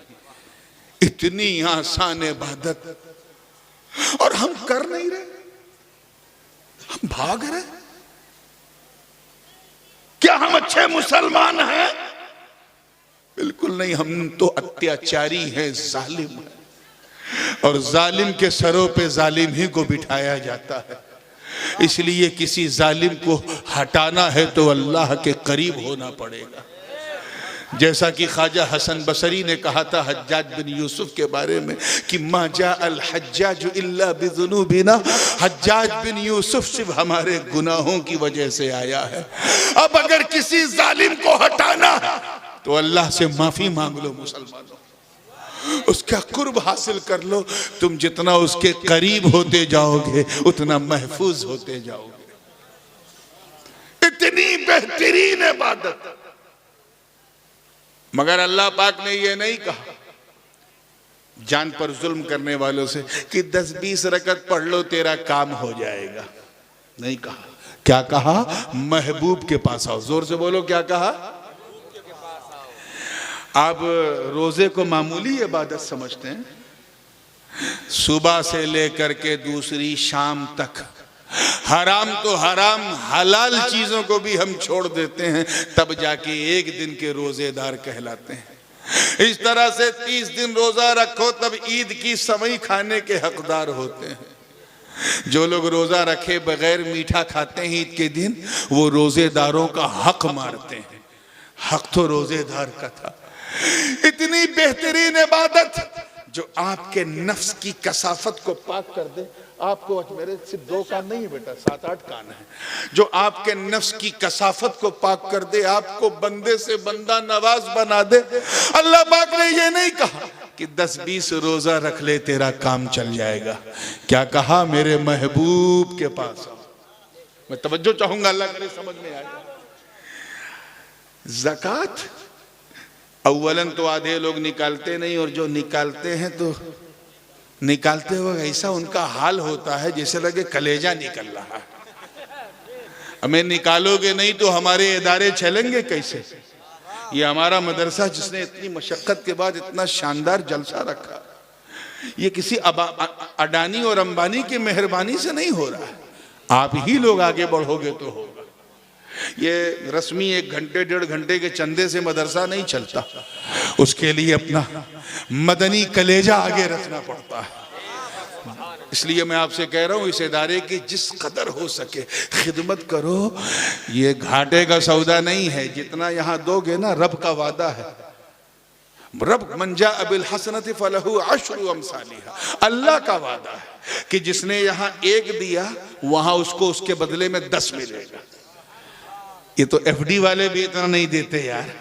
इतनी आसान इबादत और हम कर नहीं रहे, हम भाग रहे। क्या हम अच्छे मुसलमान हैं? बिल्कुल नहीं, हम तो अत्याचारी हैं, जालिम हैं। और जालिम के सरों पे जालिम ही को बिठाया जाता है। इसलिए किसी जालिम को हटाना है तो अल्लाह के करीब होना पड़ेगा। जैसा कि ख्वाजा हसन बसरी ने कहा था हज्जाज बिन यूसुफ के बारे में कि मा जा अल हज्जाज इल्ला बिजुनूबिना, हज्जाज बिन यूसुफ सिर्फ हमारे गुनाहों की वजह से आया है। अब अगर किसी जालिम को हटाना तो अल्लाह से माफी मांग लो मुसलमानों, उसका कुर्ब हासिल कर लो। तुम जितना उसके करीब होते जाओगे उतना महफूज होते जाओगे। इतनी बेहतरीन इबादत, मगर अल्लाह पाक ने यह नहीं कहा जान पर जुल्म करने वालों से कि 10-20 रकत पढ़ लो तेरा काम हो जाएगा, नहीं कहा। क्या कहा? महबूब के पास आओ। जोर से बोलो, क्या कहा? आप रोजे को मामूली इबादत समझते हैं, सुबह से लेकर के दूसरी शाम तक हराम तो हराम, हलाल चीजों को भी हम छोड़ देते हैं, तब जाके एक दिन के रोजेदार कहलाते हैं। इस तरह से 30 दिन रोजा रखो तब ईद की समय खाने के हकदार होते हैं। जो लोग रोजा रखे बगैर मीठा खाते हैं ईद के दिन, वो रोजेदारों का हक मारते हैं। हक तो रोजेदार का था। इतनी बेहतरीन इबादत जो आपके नफ्स की कसाफत को पाक कर दे। आपको मेरे सिर्फ 2 कान नहीं है बेटा, 7-8 कान है। जो आपके नफ्स की कसाफत को पाक कर दे, आपको बंदे से बंदा नवाज बना दे। अल्लाह पाक ने ये नहीं कहा कि 10-20 रोजा रख ले तेरा काम चल जाएगा। क्या कहा? मेरे महबूब के पास आओ। मैं तवज्जो चाहूंगा, अल्लाह करे समझ में आए। ज़कात अव्वलन तो आधे लोग निकालते नहीं, और जो निकालते हैं तो निकालते हुए ऐसा उनका हाल होता है जैसे लगे कलेजा निकल रहा है। हमें निकालोगे नहीं तो हमारे इदारे चलेंगे कैसे? ये हमारा मदरसा जिसने इतनी मशक्कत के बाद इतना शानदार जलसा रखा, ये किसी अडानी और अंबानी की मेहरबानी से नहीं हो रहा है। आप ही लोग आगे बढ़ोगे तो होगा। ये रस्मी 1 घंटे 1.5 घंटे के चंदे से मदरसा नहीं चलता, उसके लिए अपना मदनी कलेजा आगे रखना पड़ता है। इसलिए मैं आपसे कह रहा हूं, इस इदारे की जिस कदर हो सके खिदमत करो। ये घाटे का सौदा नहीं है, जितना यहां दोगे ना रब का वादा है। रब मंजा अबिल हसनत फलहु अशरु अमसालिहा, अल्लाह का वादा है कि जिसने यहां 1 दिया वहां उसको उसके बदले में 10 मिलेगा। ये तो एफडी वाले भी इतना नहीं देते यार।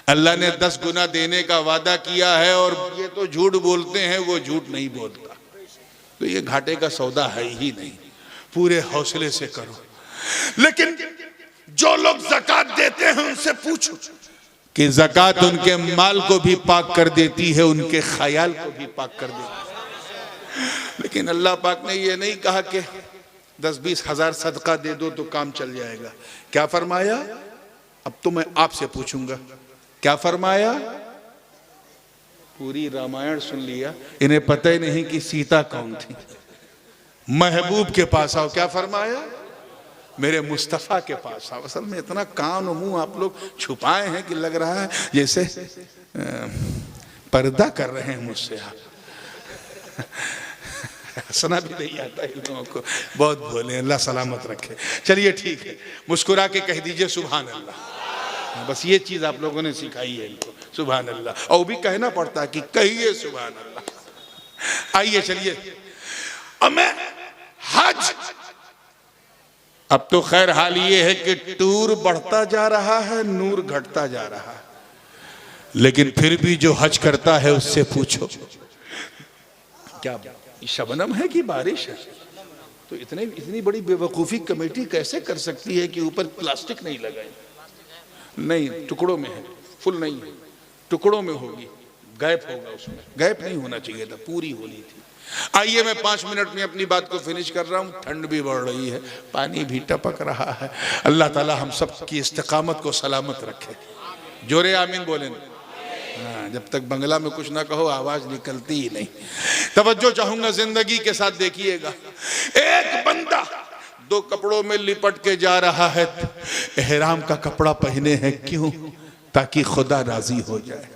अल्लाह ने 10 गुना देने का वादा किया है और ये तो झूठ बोलते हैं, वो झूठ नहीं बोलता। तो ये घाटे का सौदा है ही नहीं, पूरे हौसले से करो। लेकिन जो लोग ज़कात देते हैं उनसे पूछो कि ज़कात उनके माल को भी पाक कर देती है, उनके ख्याल को भी पाक कर देती है। लेकिन अल्लाह पाक ने ये नहीं कहा कि 10-20 हज़ार सदका दे दो तो काम चल जाएगा। क्या फरमाया? अब तो मैं आपसे पूछूंगा, क्या फरमाया? पूरी रामायण सुन लिया, इन्हें पता ही नहीं कि सीता कौन थी। महबूब के पास आओ, क्या फरमाया? मेरे मुस्तफ़ा के पास आओ। असल में इतना कान और मुंह आप लोग छुपाए हैं कि लग रहा है जैसे पर्दा कर रहे हैं मुझसे आप। हंसना भी नहीं आता इन लोगों को, बहुत भोले, अल्लाह सलामत रखे। चलिए ठीक है, मुस्कुरा के कह दीजिए सुभान अल्लाह। बस ये चीज आप लोगों ने सिखाई है इनको, सुभान अल्लाह। और भी कहना पड़ता है कि कहिए सुभान अल्लाह। आइए चलिए, अब मैं हज, अब तो खैर हाल ये है कि टूर बढ़ता जा रहा है, नूर घटता जा रहा है। लेकिन फिर भी जो हज करता है उससे पूछो, क्या शबनम है कि बारिश है? तो इतनी बड़ी बेवकूफ़ी कमेटी कैसे कर सकती है कि ऊपर प्लास्टिक नहीं लगाई? नहीं, टुकड़ों में है, फुल नहीं है, टुकड़ों में होगी, गैप होगा उसमें। गैप नहीं होना चाहिए था, पूरी होनी थी। आइए मैं 5 मिनट में अपनी बात को फिनिश कर रहा हूँ। ठंड भी बढ़ रही है, पानी भी टपक रहा है। अल्लाह ताला हम सब की इस्तिकामत को सलामत रखे। जोरे आमीन बोलें। हाँ, जब तक बंगला में कुछ ना कहो आवाज निकलती ही नहीं। तवज्जो चाहूंगा जिंदगी के साथ, देखिएगा। एक बंदा 2 कपड़ों में लिपट के जा रहा है। एहराम का कपड़ा पहने हैं, क्यों? ताकि खुदा राजी हो जाए।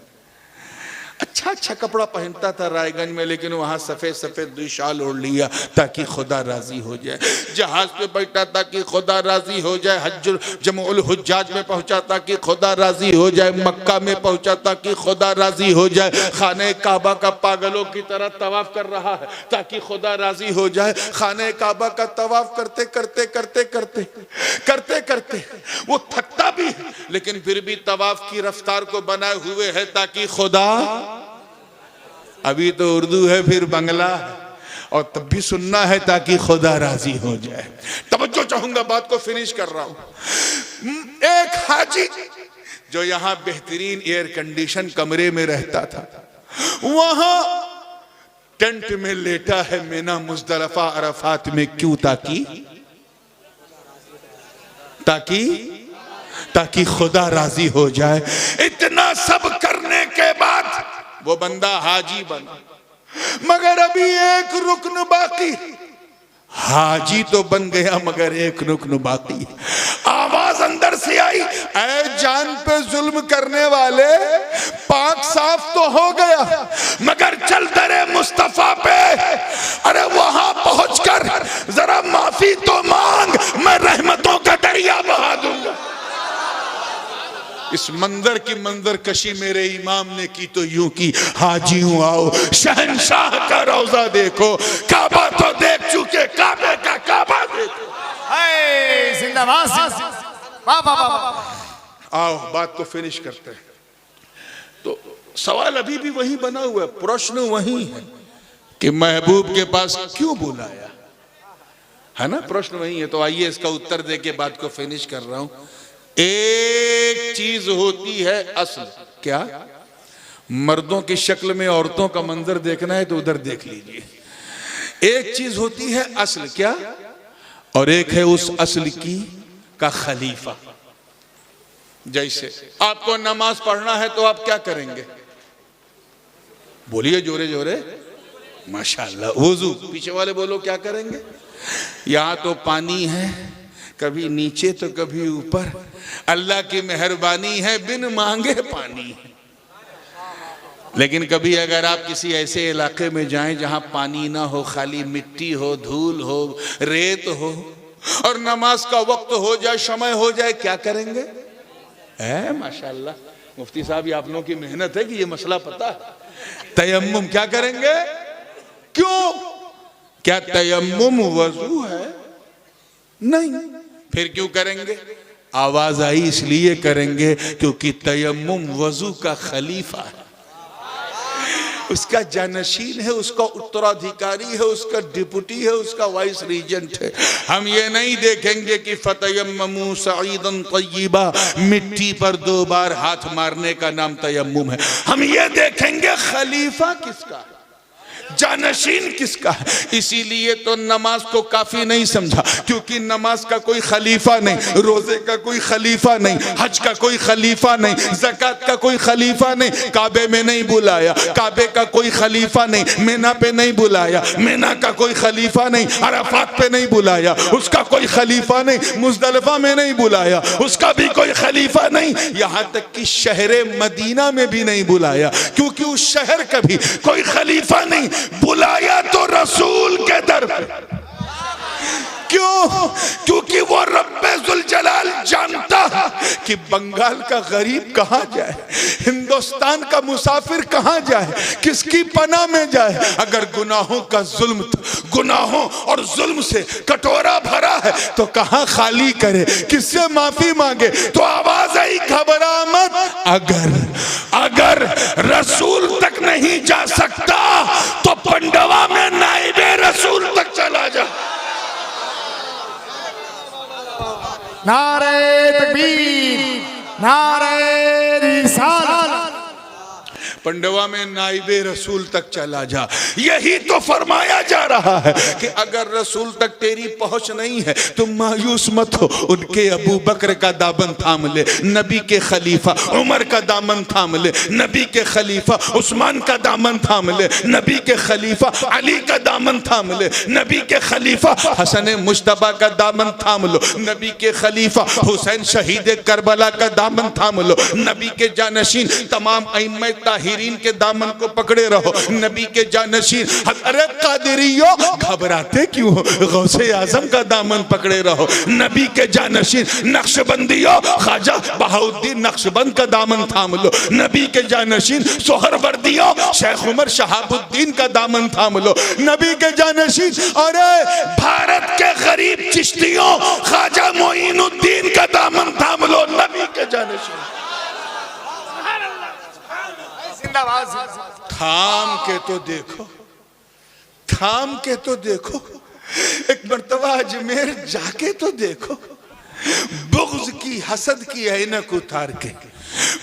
अच्छा कपड़ा पहनता था रायगंज में, लेकिन वहां सफेद 2 शाल ओढ़ लिया ताकि खुदा राजी हो जाए। जहाज पे बैठा ताकि खुदा राजी हो जाए। हज्जुल जमुल हुज्जाज में पहुंचा ताकि खुदा राजी हो जाए। मक्का में पहुंचा ताकि खुदा राजी हो जाए। खाने काबा का पागलों की तरह तवाफ कर रहा है ताकि खुदा राजी हो जाए। खाने काबा का तवाफ करते करते वो थकता भी, लेकिन फिर भी तवाफ की रफ्तार को बनाए हुए है ताकि खुदा, अभी तो उर्दू है फिर बंगला है, और तब भी सुनना है ताकि खुदा राजी हो जाए। तवज्जो चाहूंगा, बात को फिनिश कर रहा हूं। एक हाजी जो यहां बेहतरीन एयर कंडीशन कमरे में रहता था, वहां टेंट में लेटा है मिना मुजदलिफा अरफात में। क्यों? ताकि खुदा राजी हो जाए। इतना सब करने के बाद वो बंदा हाजी बना, मगर अभी एक रुकन बाकी। हाजी तो बन गया मगर एक रुकन बाकी। आवाज अंदर से आई, ऐ जान पे जुल्म करने वाले, पाक साफ तो हो गया मगर चल दरे मुस्तफा पे। अरे वहां पहुंचकर जरा माफी तो मांग, मैं रहमतों का दरिया बहा दूंगा। इस मंजर की मंजर कशी मेरे इमाम ने की तो यूं की, हाजियों आओ शहंशाह का रोजा देखो, काबा तो देख चुके, काबे का काबा देखो। जिंदाबाद, वाह वाह वाह। आओ बात को फिनिश करते हैं। तो सवाल अभी भी वही बना हुआ है, प्रश्न वही है कि महबूब के पास क्यों बुलाया, है ना? प्रश्न वही है। तो आइए इसका उत्तर दे के बात को फिनिश कर रहा हूं। एक चीज होती है असल, क्या? मर्दों की शक्ल में औरतों का मंजर देखना है तो उधर देख लीजिए। एक चीज होती है असल, क्या? और एक है उस असल की का खलीफा। जैसे आपको नमाज पढ़ना है तो आप क्या करेंगे? बोलिए जोरे जोरे, माशाअल्लाह। वुजू, पीछे वाले बोलो क्या करेंगे? यहाँ तो पानी है, कभी नीचे तो कभी ऊपर, अल्लाह की मेहरबानी है, बिन मांगे पानी है। लेकिन कभी अगर आप किसी ऐसे इलाके में जाएं जहां पानी ना हो, खाली मिट्टी हो, धूल हो, रेत हो, और नमाज का वक्त हो जाए, समय हो जाए, क्या करेंगे? माशाअल्लाह मुफ्ती साहब, ये आप लोगों की मेहनत है कि ये मसला पता है। तयम्मुम क्या करेंगे? क्यों? क्या तयम्मुम वजू है? नहीं। फिर क्यों करेंगे? आवाज आई इसलिए करेंगे क्योंकि तयम्मुम वजू का खलीफा है, उसका जानशीन है, उसका उत्तराधिकारी है, उसका डिप्टी है, उसका वाइस रीजेंट है। हम ये नहीं देखेंगे कि फतयम्ममू सईदन तय्यबा, मिट्टी पर 2 बार हाथ मारने का नाम तयम्मुम है। हम ये देखेंगे खलीफा किसका है, जानशीन किसका है। इसीलिए तो नमाज को काफी नहीं समझा, क्योंकि नमाज का कोई खलीफा नहीं, रोजे का कोई खलीफा नहीं, हज का कोई खलीफा नहीं, ज़कात का कोई खलीफा नहीं, काबे में नहीं बुलाया, काबे का कोई खलीफा नहीं, मीना पे नहीं बुलाया, मीना का कोई खलीफा नहीं, अराफात पे नहीं बुलाया, उसका कोई खलीफा नहीं, मुज़दलिफा में नहीं बुलाया, उसका भी कोई खलीफा नहीं, यहाँ तक कि शहरे मदीना में भी नहीं बुलाया, क्योंकि उस शहर का भी कोई खलीफा नहीं, बुलाया तो रसूल के दर पे। क्यों? क्योंकि वो रब्बे जुल जलाल जानता है कि बंगाल का गरीब कहाँ जाए, हिंदुस्तान का मुसाफिर कहाँ जाए, किसकी पनाह में जाए। अगर गुनाहों का जुल्म, गुनाहों और जुल्म से कटोरा भरा है तो कहाँ खाली करे, किससे माफी मांगे। तो आवाज आई घबरा मत, अगर रसूल तक नहीं जा सकता तो पंडवा में नाइबे रसूल तक चला जा। नारे तकबीर, नारे रिसालत। पंडवा में नाइबे रसूल तक चला जा। यही तो फरमाया जा रहा है कि अगर रसूल तक तेरी पहुंच नहीं है तो मायूस मत हो, उनके अबू बकर का दामन थाम ले, नबी के खलीफा उमर का दामन थाम ले, नबी के खलीफा उस्मान का दामन थाम ले, नबी के खलीफा अली का दामन थाम ले, नबी के खलीफा हसन मुश्तबा का दामन थाम लो, नबी के खलीफा हुसैन शहीद करबला का दामन थाम लो, नबी के जानशीन तमाम अइम्मा ताहिरीन के दामन को पकड़े रहो, नबी के जानशीन। अरे कादिरियो घबराते क्यों हो, गौसे आजम का दामन पकड़े रहो, नबी के जानशीन नक्शबंदियो ख्वाजा बहाउद्दीन नक्शबंद का दामन थाम लो, नबी के जानशीन सोहरवर्दियो शेख उमर शहाबुद्दीन का दामन थाम लो, नबी के जानशीन अरे भारत के गरीब चिश्तियों ख्वाजा मोइनुद्दीन का दामन थाम लो, नबी के जानशीन। थाम के तो देखो, थाम के तो देखो, एक मर्तबा अजमेर जाके तो देखो, बुग़्ज़ की हसद की ऐनक उतार के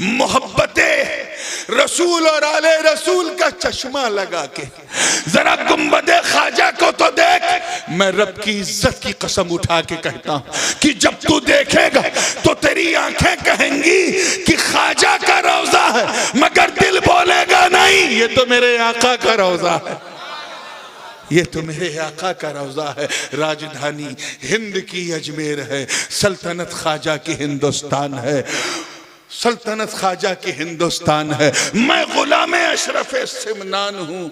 मोहब्बते रसूल और आले रसूल का चश्मा लगा के जरा गुंबदे ख्वाजा को तो देख। मैं रब की इज्जत की कसम उठा के कहता हूं कि जब तू देखेगा तो तेरी आंखें कहेंगी कि ख्वाजा का रोजा है, मगर दिल बोलेगा नहीं ये तो मेरे आका का रोजा है, ये तो मेरे आका का रोजा है। राजधानी हिंद की अजमेर है, सल्तनत ख्वाजा की हिंदुस्तान है, सल्तनत ख्वाजा की हिंदुस्तान है। मैं गुलाम अशरफ सिमनान हूँ,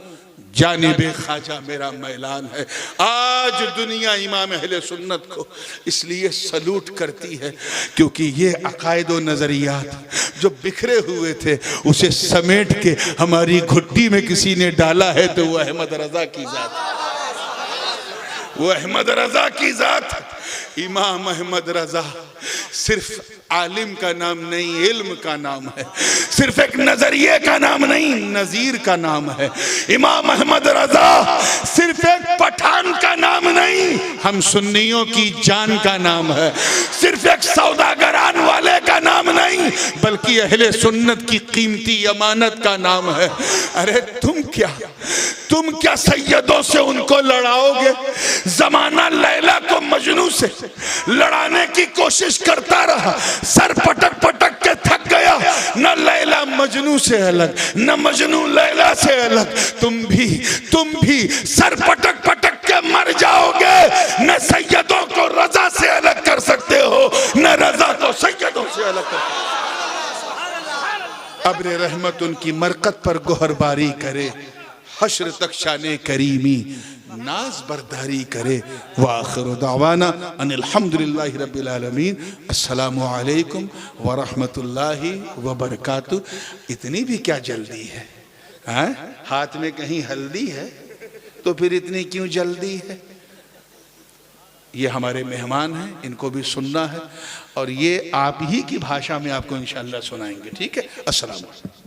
जानिबे ख्वाजा मेरा मैलान है। आज दुनिया इमाम अहले सुन्नत को इसलिए सलूट करती है क्योंकि ये अकायद व नज़रियात जो बिखरे हुए थे उसे समेट के हमारी घुट्टी में किसी ने डाला है तो वो अहमद रजा की जात, वो अहमद रजा की जात। इमाम अहमद रजा सिर्फ आलिम का नाम नहीं, इल्म का नाम है, सिर्फ एक नजरिए का नाम नहीं, नजीर का नाम है। इमाम अहमद रजा सिर्फ एक पठान का नाम नहीं, हम सुन्नियों की जान का नाम है, सिर्फ एक सौदागरान वाले का नाम नहीं, बल्कि अहले सुन्नत की कीमती अमानत का नाम है। अरे तुम क्या सैयदों से उनको लड़ाओगे? जमाना लैला को मजनू से लड़ाने की कोशिश करता रहा, सर पटक पटक के थक गया। न लैला मजनू से अलग, न मजनू लैला से अलग। तुम भी सर पटक पटक के मर जाओगे। न सैयदों को रजा से अलग कर सकते हो, न रजा को सैयदों से अलग कर सकते हो। अब्र रहमत उनकी मरकत पर गोहरबारी करे, हश्र तक शाने करीमी नाज बरदारी करे। व आखिरु दावाना अनिल हम्दुलिल्लाहि रब्बिल आलमीन। अस्सलामु अलैकुम व रहमतुल्लाहि व बरकातुहू। इतनी भी क्या जल्दी है? हाथ में कहीं हल्दी है तो फिर इतनी क्यों जल्दी है? ये हमारे मेहमान हैं, इनको भी सुनना है और ये आप ही की भाषा में आपको इंशाअल्लाह सुनाएंगे। ठीक है, अस्सलाम वालेकुम।